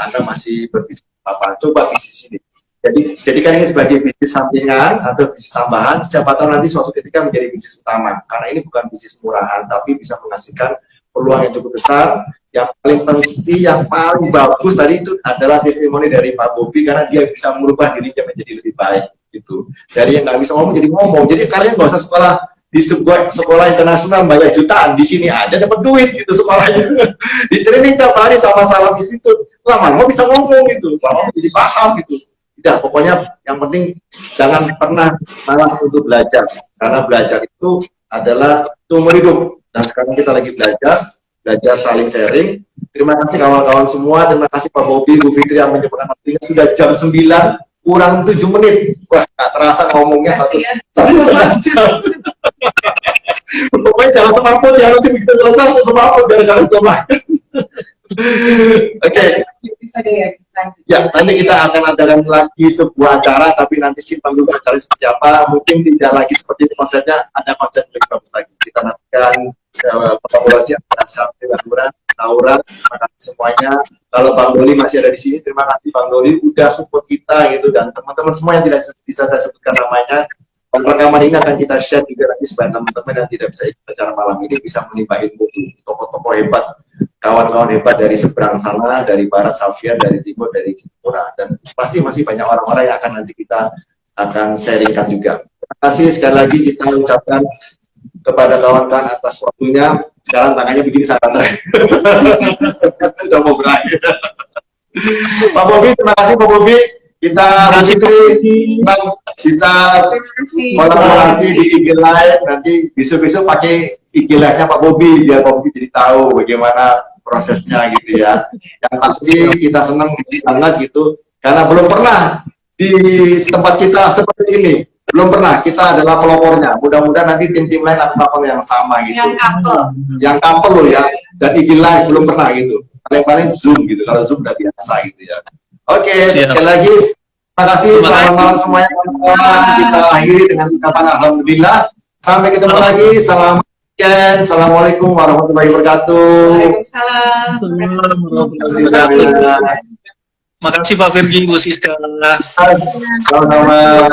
[SPEAKER 1] Anda masih berbisnis apa, coba bisnis ini. Jadi jadikan ini sebagai bisnis sampingan atau bisnis tambahan. Siapa tahu nanti suatu ketika menjadi bisnis utama. Karena ini bukan bisnis murahan, tapi bisa menghasilkan peluang yang cukup besar. Yang paling pasti, yang paling bagus tadi itu adalah testimoni dari Pak Bobi karena dia bisa merubah dirinya menjadi lebih baik. Gitu. Dari yang nggak bisa ngomong jadi ngomong. Jadi kalian nggak usah sekolah di sebuah sekolah internasional bayar jutaan, di sini aja dapat duit gitu sekolahnya. Di training tiap hari sama salam di situ, lama-lama bisa ngomong gitu, lama-lama jadi paham gitu. Tidak, pokoknya yang penting jangan pernah malas untuk belajar, karena belajar itu adalah seumur hidup. Dan sekarang kita lagi belajar saling sharing. Terima kasih kawan-kawan semua, terima kasih Pak Bobi, Bu Fitri yang menyempatkan waktunya. Sudah jam 9 kurang 7 menit. Wah, gak terasa ngomongnya satu setengah jam. Pokoknya jangan semaput ya, nanti begitu selesai semaput gara-gara gue makan. Oke. Ya, nanti kita akan adakan lagi sebuah acara, tapi nanti simpan dulu acara seperti apa. Mungkin tidak lagi seperti itu konsepnya, ada konsep lebih bagus lagi. Kita nantikan kolaborasi antara Syafri dan Naura. Terima kasih semuanya. Kalau Bang Doli masih ada di sini, terima kasih Bang Doli udah support kita gitu, dan teman-teman semua yang tidak bisa saya sebutkan namanya. Dan rekaman ini akan kita share juga nanti supaya teman-teman yang tidak bisa ikut acara malam ini bisa menimba ilmu tokoh-tokoh hebat, kawan-kawan hebat dari seberang sana, dari barat Safia, dari timur, dari Timur, dan pasti masih banyak orang-orang yang akan nanti kita akan sharingkan juga. Terima kasih sekali lagi kita ucapkan kepada kawan-kawan atas waktunya. Sekarang tangannya begini santai. Udah mau berakhir. Pak Bobi, terima kasih Pak Bobi. Kita bisa kolaborasi di IG Live, nanti besok-besok pakai IG Live-nya Pak Bobi biar Pak Bobi jadi tahu bagaimana prosesnya gitu ya. Yang pasti kita senang banget gitu karena belum pernah di tempat kita seperti ini. Belum pernah, kita adalah pelopornya. Mudah-mudahan nanti tim-tim lain akan melakukan yang sama gitu. Yang couple loh ya. Dan IG Live belum pernah gitu. Paling-paling Zoom gitu. Kalau Zoom udah biasa gitu ya. Oke, sekali lagi terima kasih, selamat malam semuanya. Kita akhiri dengan ucapan alhamdulillah. Sampai ketemu lagi. Selamat weekend. Assalamualaikum warahmatullahi wabarakatuh.
[SPEAKER 2] Waalaikumsalam.
[SPEAKER 3] Makasih Pak Virgi, Bu Siska.
[SPEAKER 1] Sama-sama.